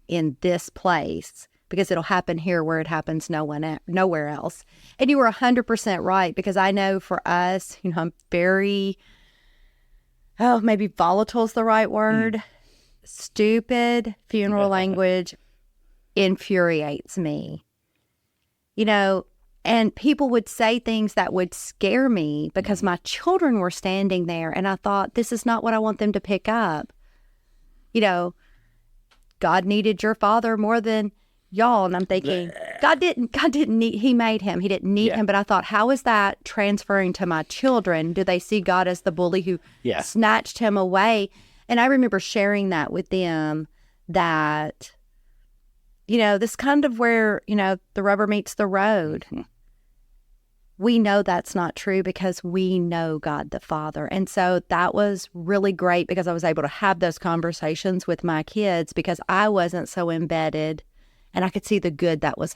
in this place, because it'll happen here where it happens nowhere else. And you were 100% right, because I know for us, I'm very... maybe volatile is the right word. Stupid funeral language infuriates me. And people would say things that would scare me because my children were standing there, and I thought, this is not what I want them to pick up. God needed your father more than y'all. And I'm thinking, God didn't need, he made him. He didn't need him. But I thought, how is that transferring to my children? Do they see God as the bully who snatched him away? And I remember sharing that with them, that, this kind of where, the rubber meets the road. We know that's not true because we know God the Father. And so that was really great, because I was able to have those conversations with my kids because I wasn't so embedded. And I could see the good that was.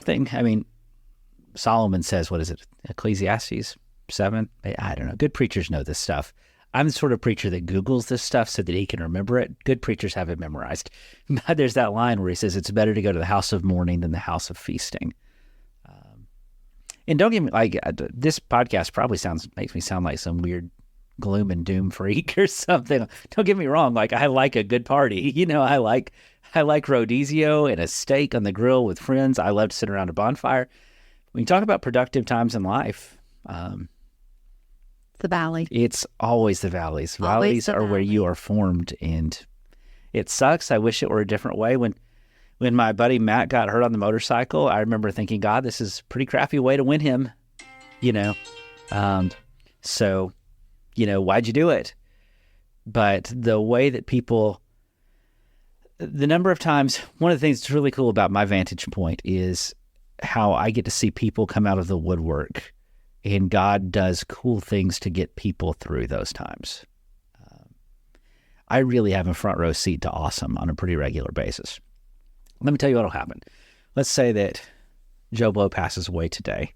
Solomon says, what is it? Ecclesiastes 7? I don't know. Good preachers know this stuff. I'm the sort of preacher that Googles this stuff so that he can remember it. Good preachers have it memorized. But there's that line where he says, it's better to go to the house of mourning than the house of feasting. And don't get me, this podcast probably makes me sound like some weird gloom and doom freak or something. Don't get me wrong. I like a good party. I like rodizio and a steak on the grill with friends. I love to sit around a bonfire. When you talk about productive times in life, the valley. It's always the valleys. Valleys are where you are formed, and it sucks. I wish it were a different way. When my buddy Matt got hurt on the motorcycle, I remember thinking, God, this is a pretty crappy way to win him, So, why'd you do it? But the way that the number of times, one of the things that's really cool about my vantage point is how I get to see people come out of the woodwork, and God does cool things to get people through those times. I really have a front row seat to awesome on a pretty regular basis. Let me tell you what'll happen. Let's say that Joe Blow passes away today.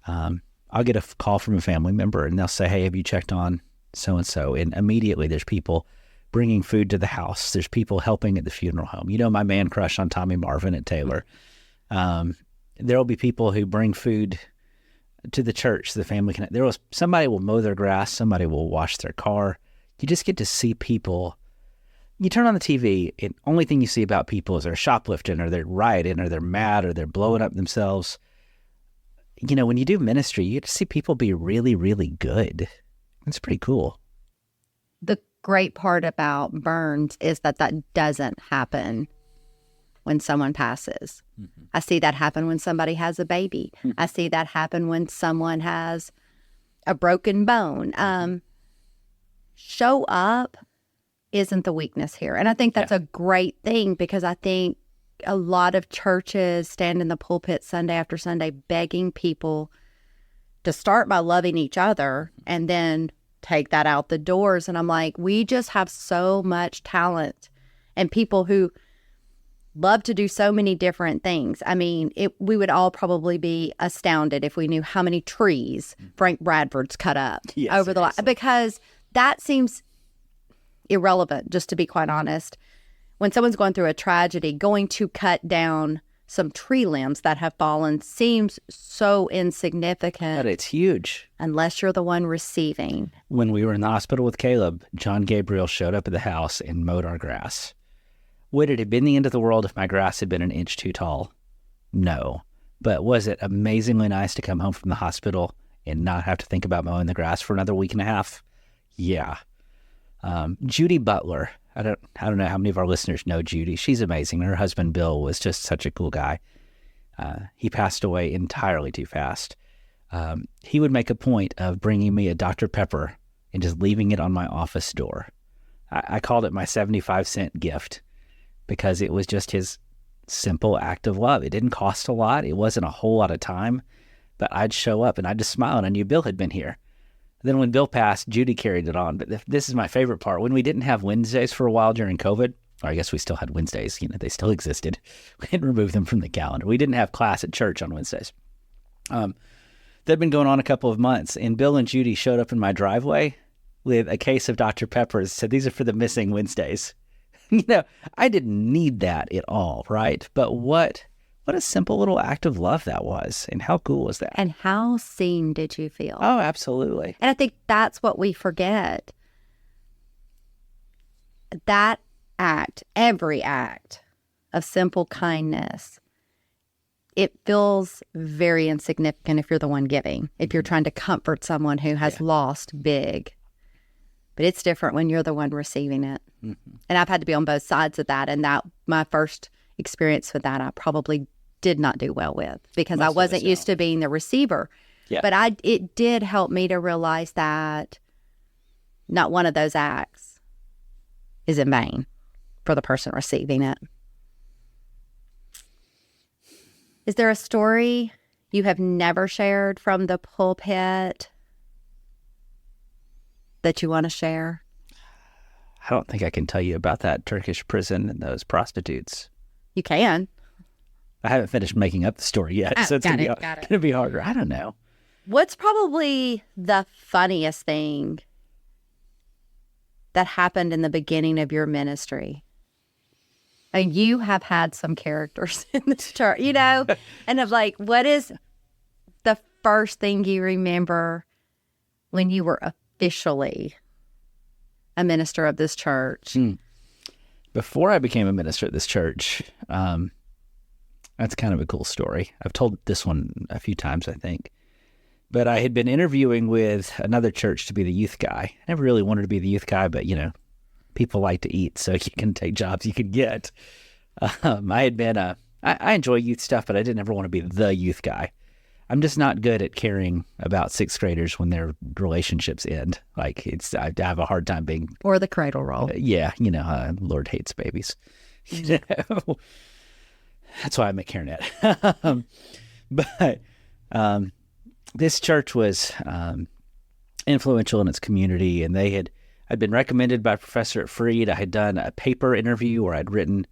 I'll get a call from a family member, and they'll say, hey, have you checked on so-and-so? And immediately there's people bringing food to the house. There's people helping at the funeral home. My man crush on Tommy Marvin at Taylor. There'll be people who bring food to the church, the family connect. There was somebody will mow their grass, somebody will wash their car. You just get to see people. You turn on the TV, and only thing you see about people is they're shoplifting, or they're rioting, or they're mad, or they're blowing up themselves. When you do ministry, you get to see people be really, really good. It's pretty cool. The great part about burns is that doesn't happen when someone passes. Mm-hmm. I see that happen when somebody has a baby. Mm-hmm. I see that happen when someone has a broken bone. Show up isn't the weakness here. And I think that's a great thing, because I think a lot of churches stand in the pulpit Sunday after Sunday begging people to start by loving each other and then take that out the doors. And I'm like, we just have so much talent and people who love to do so many different things. I mean, we would all probably be astounded if we knew how many trees Frank Bradford's cut up over the life, because that seems irrelevant, just to be quite honest. When someone's going through a tragedy, going to cut down some tree limbs that have fallen seems so insignificant. But it's huge. Unless you're the one receiving. When we were in the hospital with Caleb, John Gabriel showed up at the house and mowed our grass. Would it have been the end of the world if my grass had been an inch too tall? No. But was it amazingly nice to come home from the hospital and not have to think about mowing the grass for another week and a half? Yeah. Judy Butler. I don't know how many of our listeners know Judy. She's amazing. Her husband, Bill, was just such a cool guy. He passed away entirely too fast. He would make a point of bringing me a Dr. Pepper and just leaving it on my office door. I called it my 75-cent gift because it was just his simple act of love. It didn't cost a lot. It wasn't a whole lot of time, but I'd show up and I'd just smile, and I knew Bill had been here. Then when Bill passed, Judy carried it on. But this is my favorite part. When we didn't have Wednesdays for a while during COVID, or I guess we still had Wednesdays, they still existed. We didn't remove them from the calendar. We didn't have class at church on Wednesdays. They'd been going on a couple of months, and Bill and Judy showed up in my driveway with a case of Dr. Pepper's, said, "These are for the missing Wednesdays." I didn't need that at all, right? But what a simple little act of love that was. And how cool was that? And how seen did you feel? Oh, absolutely. And I think that's what we forget. That act, every act of simple kindness, it feels very insignificant if you're the one giving, if you're trying to comfort someone who has lost big. But it's different when you're the one receiving it. Mm-hmm. And I've had to be on both sides of that. And that my first experience with that, I probably did not do well with, because I wasn't used to being the receiver. Yeah. But it did help me to realize that not one of those acts is in vain for the person receiving it. Is there a story you have never shared from the pulpit that you want to share? I don't think I can tell you about that Turkish prison and those prostitutes. You can. I haven't finished making up the story yet, so it's going to be harder. I don't know. What's probably the funniest thing that happened in the beginning of your ministry? And you have had some characters in this church, and of like, what is the first thing you remember when you were officially a minister of this church? Before I became a minister at this church, that's kind of a cool story. I've told this one a few times, I think. But I had been interviewing with another church to be the youth guy. I never really wanted to be the youth guy, but, people like to eat, so you can take jobs you can get. I had been I enjoy youth stuff, but I didn't ever want to be the youth guy. I'm just not good at caring about sixth graders when their relationships end. Like, I have a hard time being... Or the cradle roll. Lord hates babies. That's why I'm at CareNet. But this church was influential in its community, and I'd been recommended by a professor at Freed. I had done a paper interview where I'd written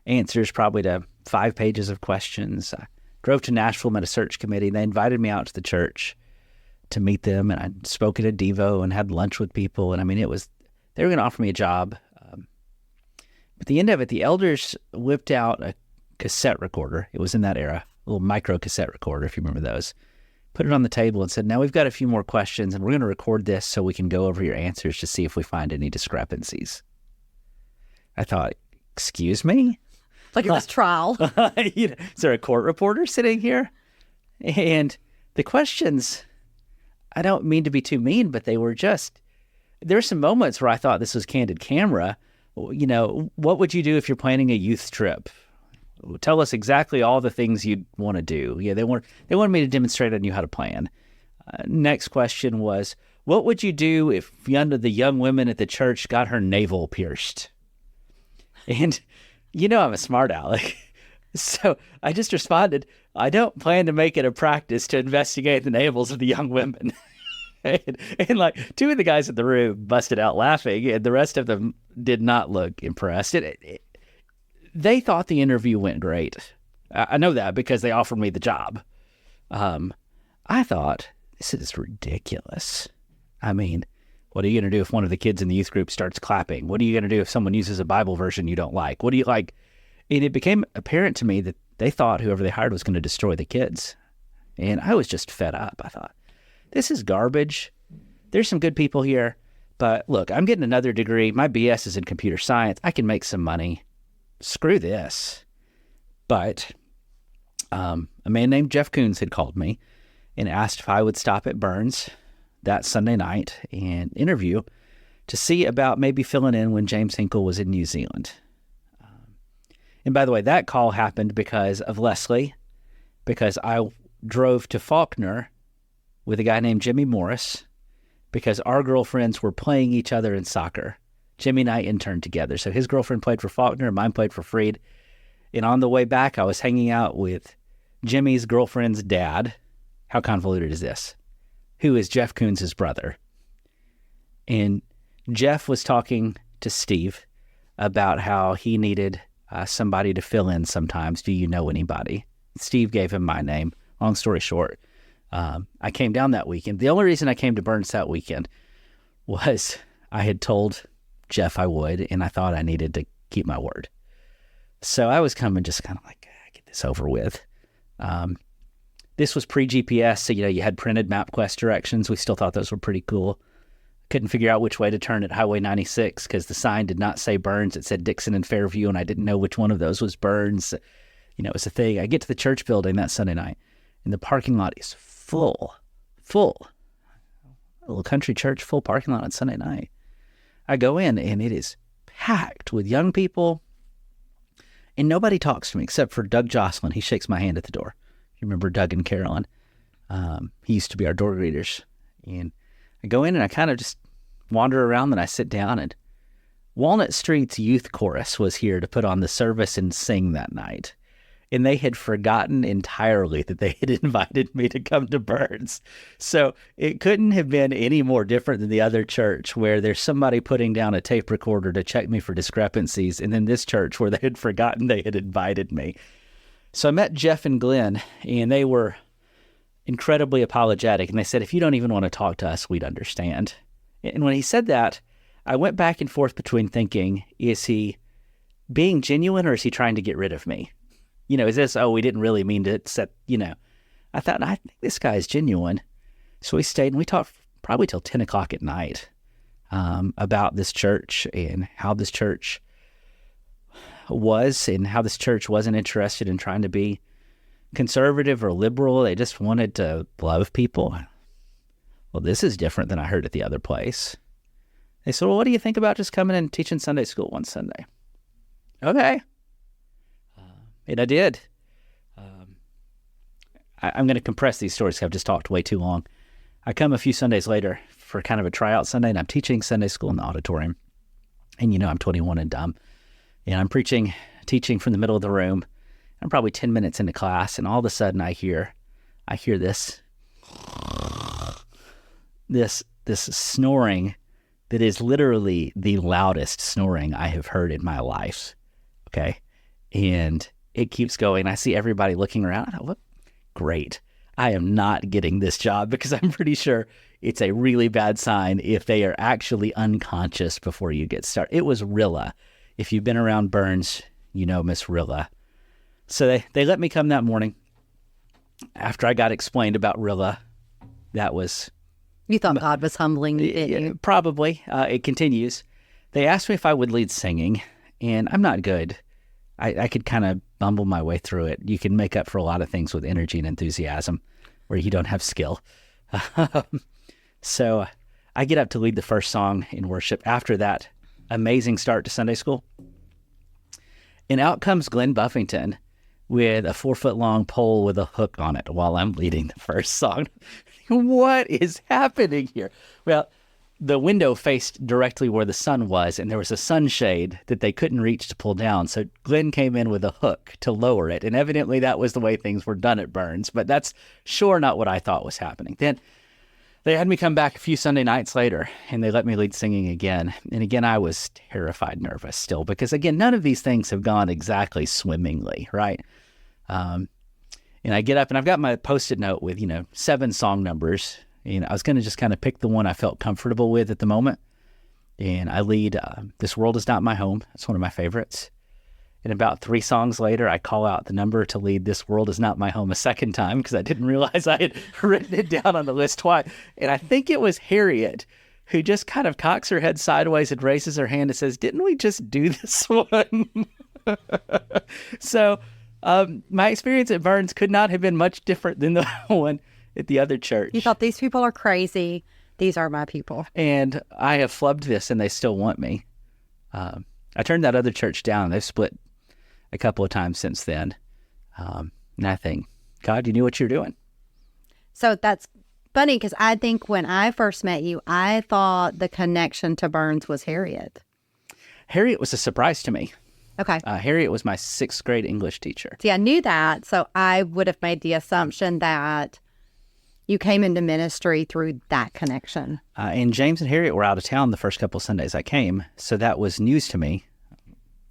answers probably to 5 pages of questions. I drove to Nashville, met a search committee, and they invited me out to the church to meet them, and I spoke at a Devo and had lunch with people, and they were going to offer me a job. At the end of it, the elders whipped out a cassette recorder. It was in that era, a little micro cassette recorder, if you remember those. put it on the table and said, now we've got a few more questions and we're going to record this so we can go over your answers to see if we find any discrepancies. I thought, excuse me? Like it was trial. Is there a court reporter sitting here? And the questions, I don't mean to be too mean, but they were just, there were some moments where I thought this was candid camera. What would you do if you're planning a youth trip? Tell us exactly all the things you'd want to do. Yeah, they wanted me to demonstrate I knew how to plan. Next question was, what would you do if the young women at the church got her navel pierced? And I'm a smart aleck. So I just responded, I don't plan to make it a practice to investigate the navels of the young women. and like 2 of the guys in the room busted out laughing, and the rest of them did not look impressed. They thought the interview went great. I know that because they offered me the job. I thought, this is ridiculous. I mean, what are you going to do if one of the kids in the youth group starts clapping? What are you going to do if someone uses a Bible version you don't like? What do you like? And it became apparent to me that they thought whoever they hired was going to destroy the kids. And I was just fed up. I thought, this is garbage. There's some good people here. But look, I'm getting another degree. My BS is in computer science. I can make some money. Screw this. But a man named Jeff Koons had called me and asked if I would stop at Burns that Sunday night and interview to see about maybe filling in when James Hinkle was in New Zealand. And by the way, that call happened because of Leslie, because I drove to Faulkner with a guy named Jimmy Morris because our girlfriends were playing each other in soccer. Jimmy and I interned together. So his girlfriend played for Faulkner and mine played for Freed. And on the way back, I was hanging out with Jimmy's girlfriend's dad. How convoluted is this? Who is Jeff Koons' brother. And Jeff was talking to Steve about how he needed somebody to fill in sometimes. Do you know anybody? Steve gave him my name. Long story short, I came down that weekend. The only reason I came to Burns that weekend was I had told Jeff I would, and I thought I needed to keep my word. So I was coming just kind of like, get this over with. This was pre-GPS, so you had printed MapQuest directions. We still thought those were pretty cool. Couldn't figure out which way to turn at Highway 96 because the sign did not say Burns. It said Dixon and Fairview, and I didn't know which one of those was Burns. It was a thing. I get to the church building that Sunday night, and the parking lot is full. A little country church, full parking lot on Sunday night. I go in, and it is packed with young people, and nobody talks to me except for Doug Jocelyn. He shakes my hand at the door. You remember Doug and Carolyn? He used to be our door greeters. And I go in and I kind of just wander around, and I sit down, and Walnut Street's youth chorus was here to put on the service and sing that night. And they had forgotten entirely that they had invited me to come to Burns. So it couldn't have been any more different than the other church where there's somebody putting down a tape recorder to check me for discrepancies, and then this church where they had forgotten they had invited me. So I met Jeff and Glenn, and they were incredibly apologetic. And they said, if you don't even want to talk to us, we'd understand. And when he said that, I went back and forth between thinking, is he being genuine or is he trying to get rid of me? Is this, we didn't really mean to set, I thought, I think this guy is genuine. So we stayed and we talked probably till 10 o'clock at night about this church and how this church was and how this church wasn't interested in trying to be conservative or liberal. They just wanted to love people. Well, this is different than I heard at the other place. They said, well, what do you think about just coming and teaching Sunday school one Sunday? Okay. And I did. I'm going to compress these stories because I've just talked way too long. I come a few Sundays later for kind of a tryout Sunday, and I'm teaching Sunday school in the auditorium. And I'm 21 and dumb. And I'm teaching from the middle of the room. I'm probably 10 minutes into class, and all of a sudden I hear this snoring that is literally the loudest snoring I have heard in my life. Okay. And it keeps going. I see everybody looking around. I thought, great. I am not getting this job because I'm pretty sure it's a really bad sign if they are actually unconscious before you get started. It was Rilla. If you've been around Burns, you know Miss Rilla. So they let me come that morning after I got explained about Rilla that was You thought God was humbling you, didn't you? probably. It continues. They asked me if I would lead singing, and I'm not good. I could kind of bumble my way through it. You can make up for a lot of things with energy and enthusiasm where you don't have skill. So I get up to lead the first song in worship after that amazing start to Sunday school. And out comes Glenn Buffington with a 4-foot-long pole with a hook on it while I'm leading the first song. What is happening here? Well, the window faced directly where the sun was, and there was a sunshade that they couldn't reach to pull down. So Glenn came in with a hook to lower it, and evidently that was the way things were done at Burns, but that's sure not what I thought was happening. Then they had me come back a few Sunday nights later, and they let me lead singing again. And again, I was terrified, nervous still, because again, none of these things have gone exactly swimmingly, right? And I get up, and I've got my Post-it note with, 7 song numbers. I was going to just kind of pick the one I felt comfortable with at the moment. And I lead This World Is Not My Home. It's one of my favorites. And about 3 songs later, I call out the number to lead This World Is Not My Home a second time because I didn't realize I had written it down on the list twice. And I think it was Harriet who just kind of cocks her head sideways and raises her hand and says, "Didn't we just do this one?" So my experience at Burns could not have been much different than the one at the other church. You thought these people are crazy. These are my people. And I have flubbed this, and they still want me. I turned that other church down. They've split a couple of times since then. And I think, God, you knew what you're doing. So that's funny because I think when I first met you, I thought the connection to Burns was Harriet. Harriet was a surprise to me. Okay. Harriet was my 6th grade English teacher. See, I knew that. So I would have made the assumption that you came into ministry through that connection. And James and Harriet were out of town the first couple of Sundays I came. So that was news to me.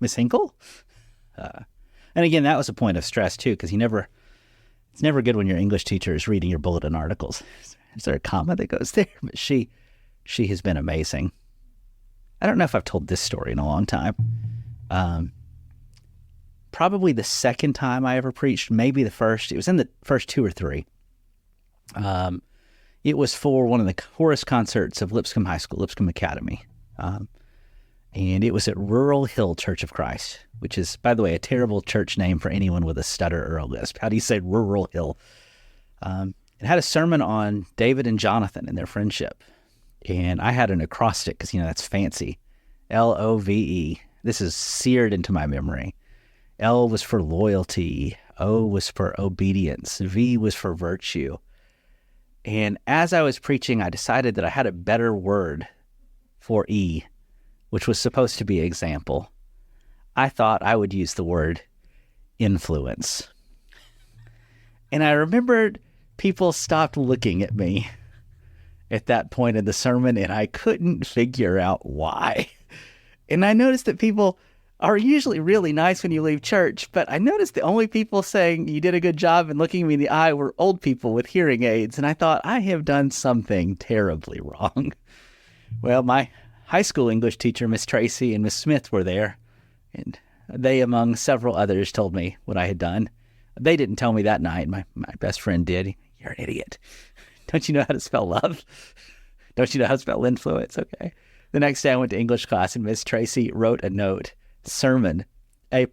Miss Hinkle? And again, that was a point of stress too, because it's never good when your English teacher is reading your bulletin articles. Is there a comma that goes there? But she has been amazing. I don't know if I've told this story in a long time. Probably the second time I ever preached, maybe the first. It was in the first 2 or 3. It was for one of the chorus concerts of Lipscomb High School, Lipscomb Academy. And it was at Rural Hill Church of Christ, which is, by the way, a terrible church name for anyone with a stutter or a lisp. How do you say Rural Hill? It had a sermon on David and Jonathan and their friendship. And I had an acrostic because, that's fancy. LOVE. This is seared into my memory. L was for loyalty. O was for obedience. V was for virtue. And as I was preaching, I decided that I had a better word for E, which was supposed to be example. I thought I would use the word influence. And I remembered people stopped looking at me at that point in the sermon, and I couldn't figure out why. And I noticed that people are usually really nice when you leave church, but I noticed the only people saying you did a good job and looking me in the eye were old people with hearing aids. And I thought, I have done something terribly wrong. Well, my high school English teacher, Miss Tracy, and Miss Smith were there, and they, among several others, told me what I had done. They didn't tell me that night. My best friend did. You're an idiot. Don't you know how to spell love? Don't you know how to spell influence? Okay. The next day I went to English class, and Miss Tracy wrote a note. Sermon, A+,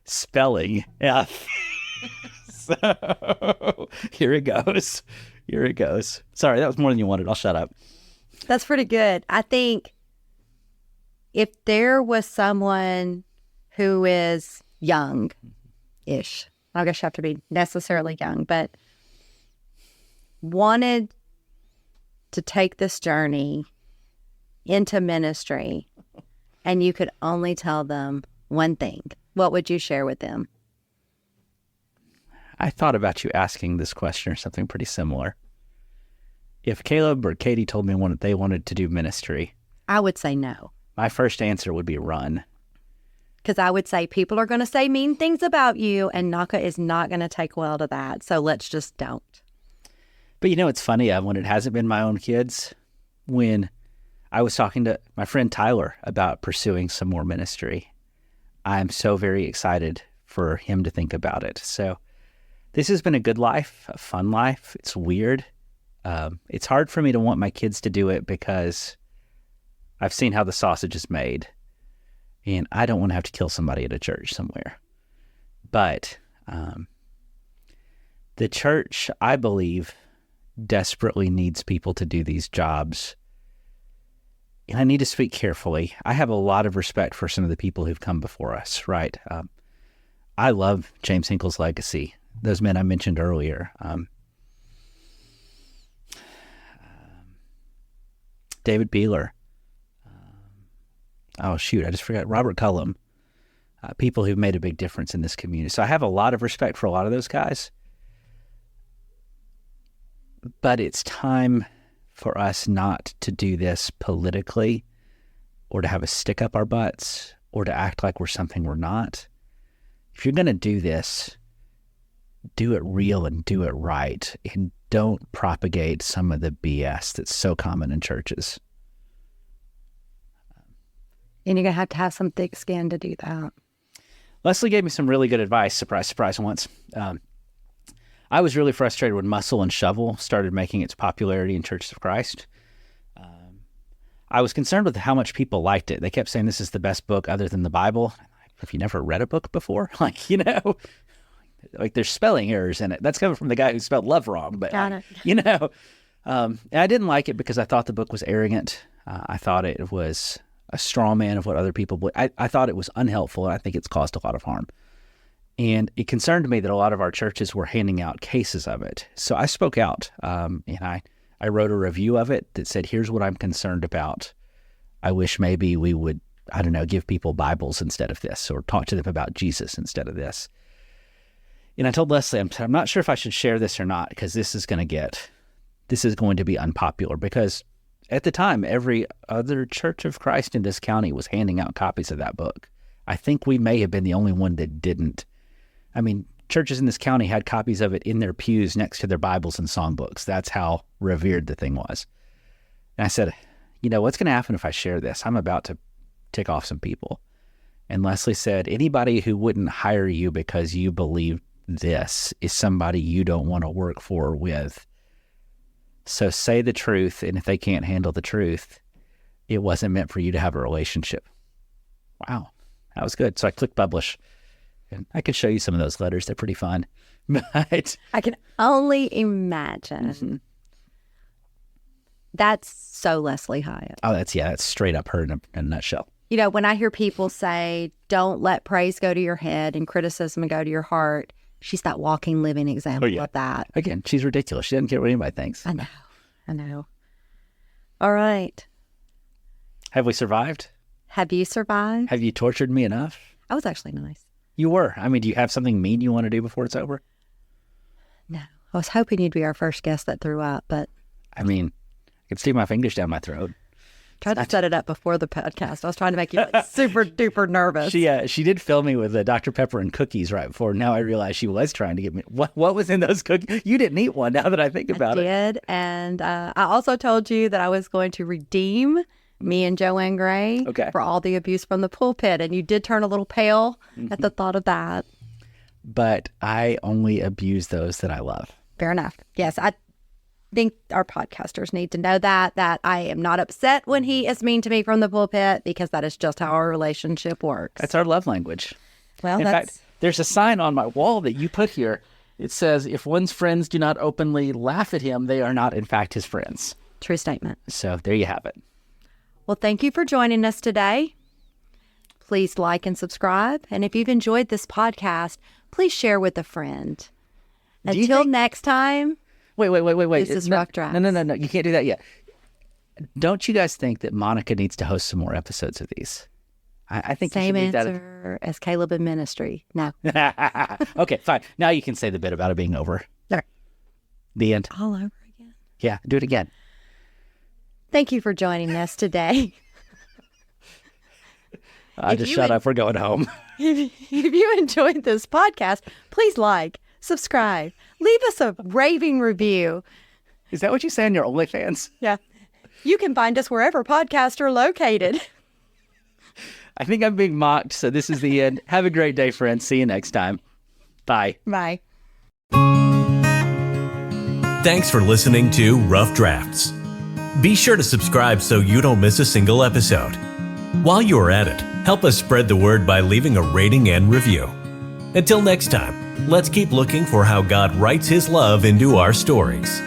spelling, F. So, here it goes. Here it goes. Sorry, that was more than you wanted. I'll shut up. That's pretty good. I think if there was someone who is young-ish, I guess you have to be necessarily young, but wanted to take this journey into ministry, and you could only tell them one thing, what would you share with them? I thought about you asking this question or something pretty similar. If Caleb or Katie told me they wanted to do ministry, I would say no. My first answer would be run. Because I would say people are going to say mean things about you, and Naka is not going to take well to that. So let's just don't. But it's funny, when it hasn't been my own kids, when I was talking to my friend Tyler about pursuing some more ministry, I'm so very excited for him to think about it. So this has been a good life, a fun life. It's weird. It's hard for me to want my kids to do it because I've seen how the sausage is made, and I don't want to have to kill somebody at a church somewhere. But the church, I believe, desperately needs people to do these jobs. And I need to speak carefully. I have a lot of respect for some of the people who've come before us, right? I love James Hinkle's legacy, those men I mentioned earlier. David Beeler. I just forgot. Robert Cullum. People who've made a big difference in this community. So I have a lot of respect for a lot of those guys. But it's time for us not to do this politically or to have a stick up our butts or to act like we're something we're not. If you're going to do this, do it real and do it right, and don't propagate some of the BS that's so common in churches. And you're going to have some thick skin to do that. Leslie gave me some really good advice, surprise, surprise, once. I was really frustrated when Muscle and Shovel started making its popularity in Churches of Christ. I was concerned with how much people liked it. They kept saying this is the best book other than the Bible. Have you never read a book before? Like there's spelling errors in it. That's coming from the guy who spelled love wrong. But, Got it. And I didn't like it because I thought the book was arrogant. I thought it was a straw man of what other people believe. I thought it was unhelpful, and I think it's caused a lot of harm. And it concerned me that a lot of our churches were handing out cases of it. So I spoke out, and I wrote a review of it that said, here's what I'm concerned about. I wish maybe we would, give people Bibles instead of this, or talk to them about Jesus instead of this. And I told Leslie, I'm not sure if I should share this or not, because this is going to be unpopular, because at the time, every other Church of Christ in this county was handing out copies of that book. I think we may have been the only one that didn't. I mean, churches in this county had copies of it in their pews next to their Bibles and songbooks. That's how revered the thing was. And I said, what's going to happen if I share this? I'm about to tick off some people. And Leslie said, anybody who wouldn't hire you because you believe this is somebody you don't want to work for or with. So say the truth, and if they can't handle the truth, it wasn't meant for you to have a relationship. Wow, that was good. So I clicked publish. And I could show you some of those letters. They're pretty fun. But I can only imagine. Mm-hmm. That's so Leslie Hiatt. Oh, that's straight up her in a nutshell. When I hear people say, don't let praise go to your head and criticism go to your heart, she's that walking, living example of that. Again, she's ridiculous. She doesn't care what anybody thinks. I know. All right. Have we survived? Have you survived? Have you tortured me enough? I was actually nice. You were. Do you have something mean you want to do before it's over? No. I was hoping you'd be our first guest that threw up, but... I could stick my fingers down my throat. Tried to set it up before the podcast. I was trying to make you super duper nervous. She did fill me with Dr. Pepper and cookies right before. Now I realize she was trying to get me. What was in those cookies? You didn't eat one now that I think about it. I did. And I also told you that I was going to redeem me and Joanne Gray for all the abuse from the pulpit. And you did turn a little pale at the thought of that. But I only abuse those that I love. Fair enough. Yes, I think our podcasters need to know that I am not upset when he is mean to me from the pulpit, because that is just how our relationship works. That's our love language. Well, in fact, there's a sign on my wall that you put here. It says, if one's friends do not openly laugh at him, they are not, in fact, his friends. True statement. So there you have it. Well, thank you for joining us today. Please like and subscribe. And if you've enjoyed this podcast, please share with a friend. Until next time. Wait. This is Rough Drafts. No. You can't do that yet. Don't you guys think that Monica needs to host some more episodes of these? I think same you should answer as Caleb in ministry. No. Okay, fine. Now you can say the bit about it being over. All right. The end. All over again. Yeah, do it again. Thank you for joining us today. I just shut up. We're going home. If you enjoyed this podcast, please like, subscribe, leave us a raving review. Is that what you say on your OnlyFans? Yeah. You can find us wherever podcasts are located. I think I'm being mocked, so this is the end. Have a great day, friends. See you next time. Bye. Bye. Thanks for listening to Rough Drafts. Be sure to subscribe so you don't miss a single episode. While you are at it, help us spread the word by leaving a rating and review. Until next time, let's keep looking for how God writes His love into our stories.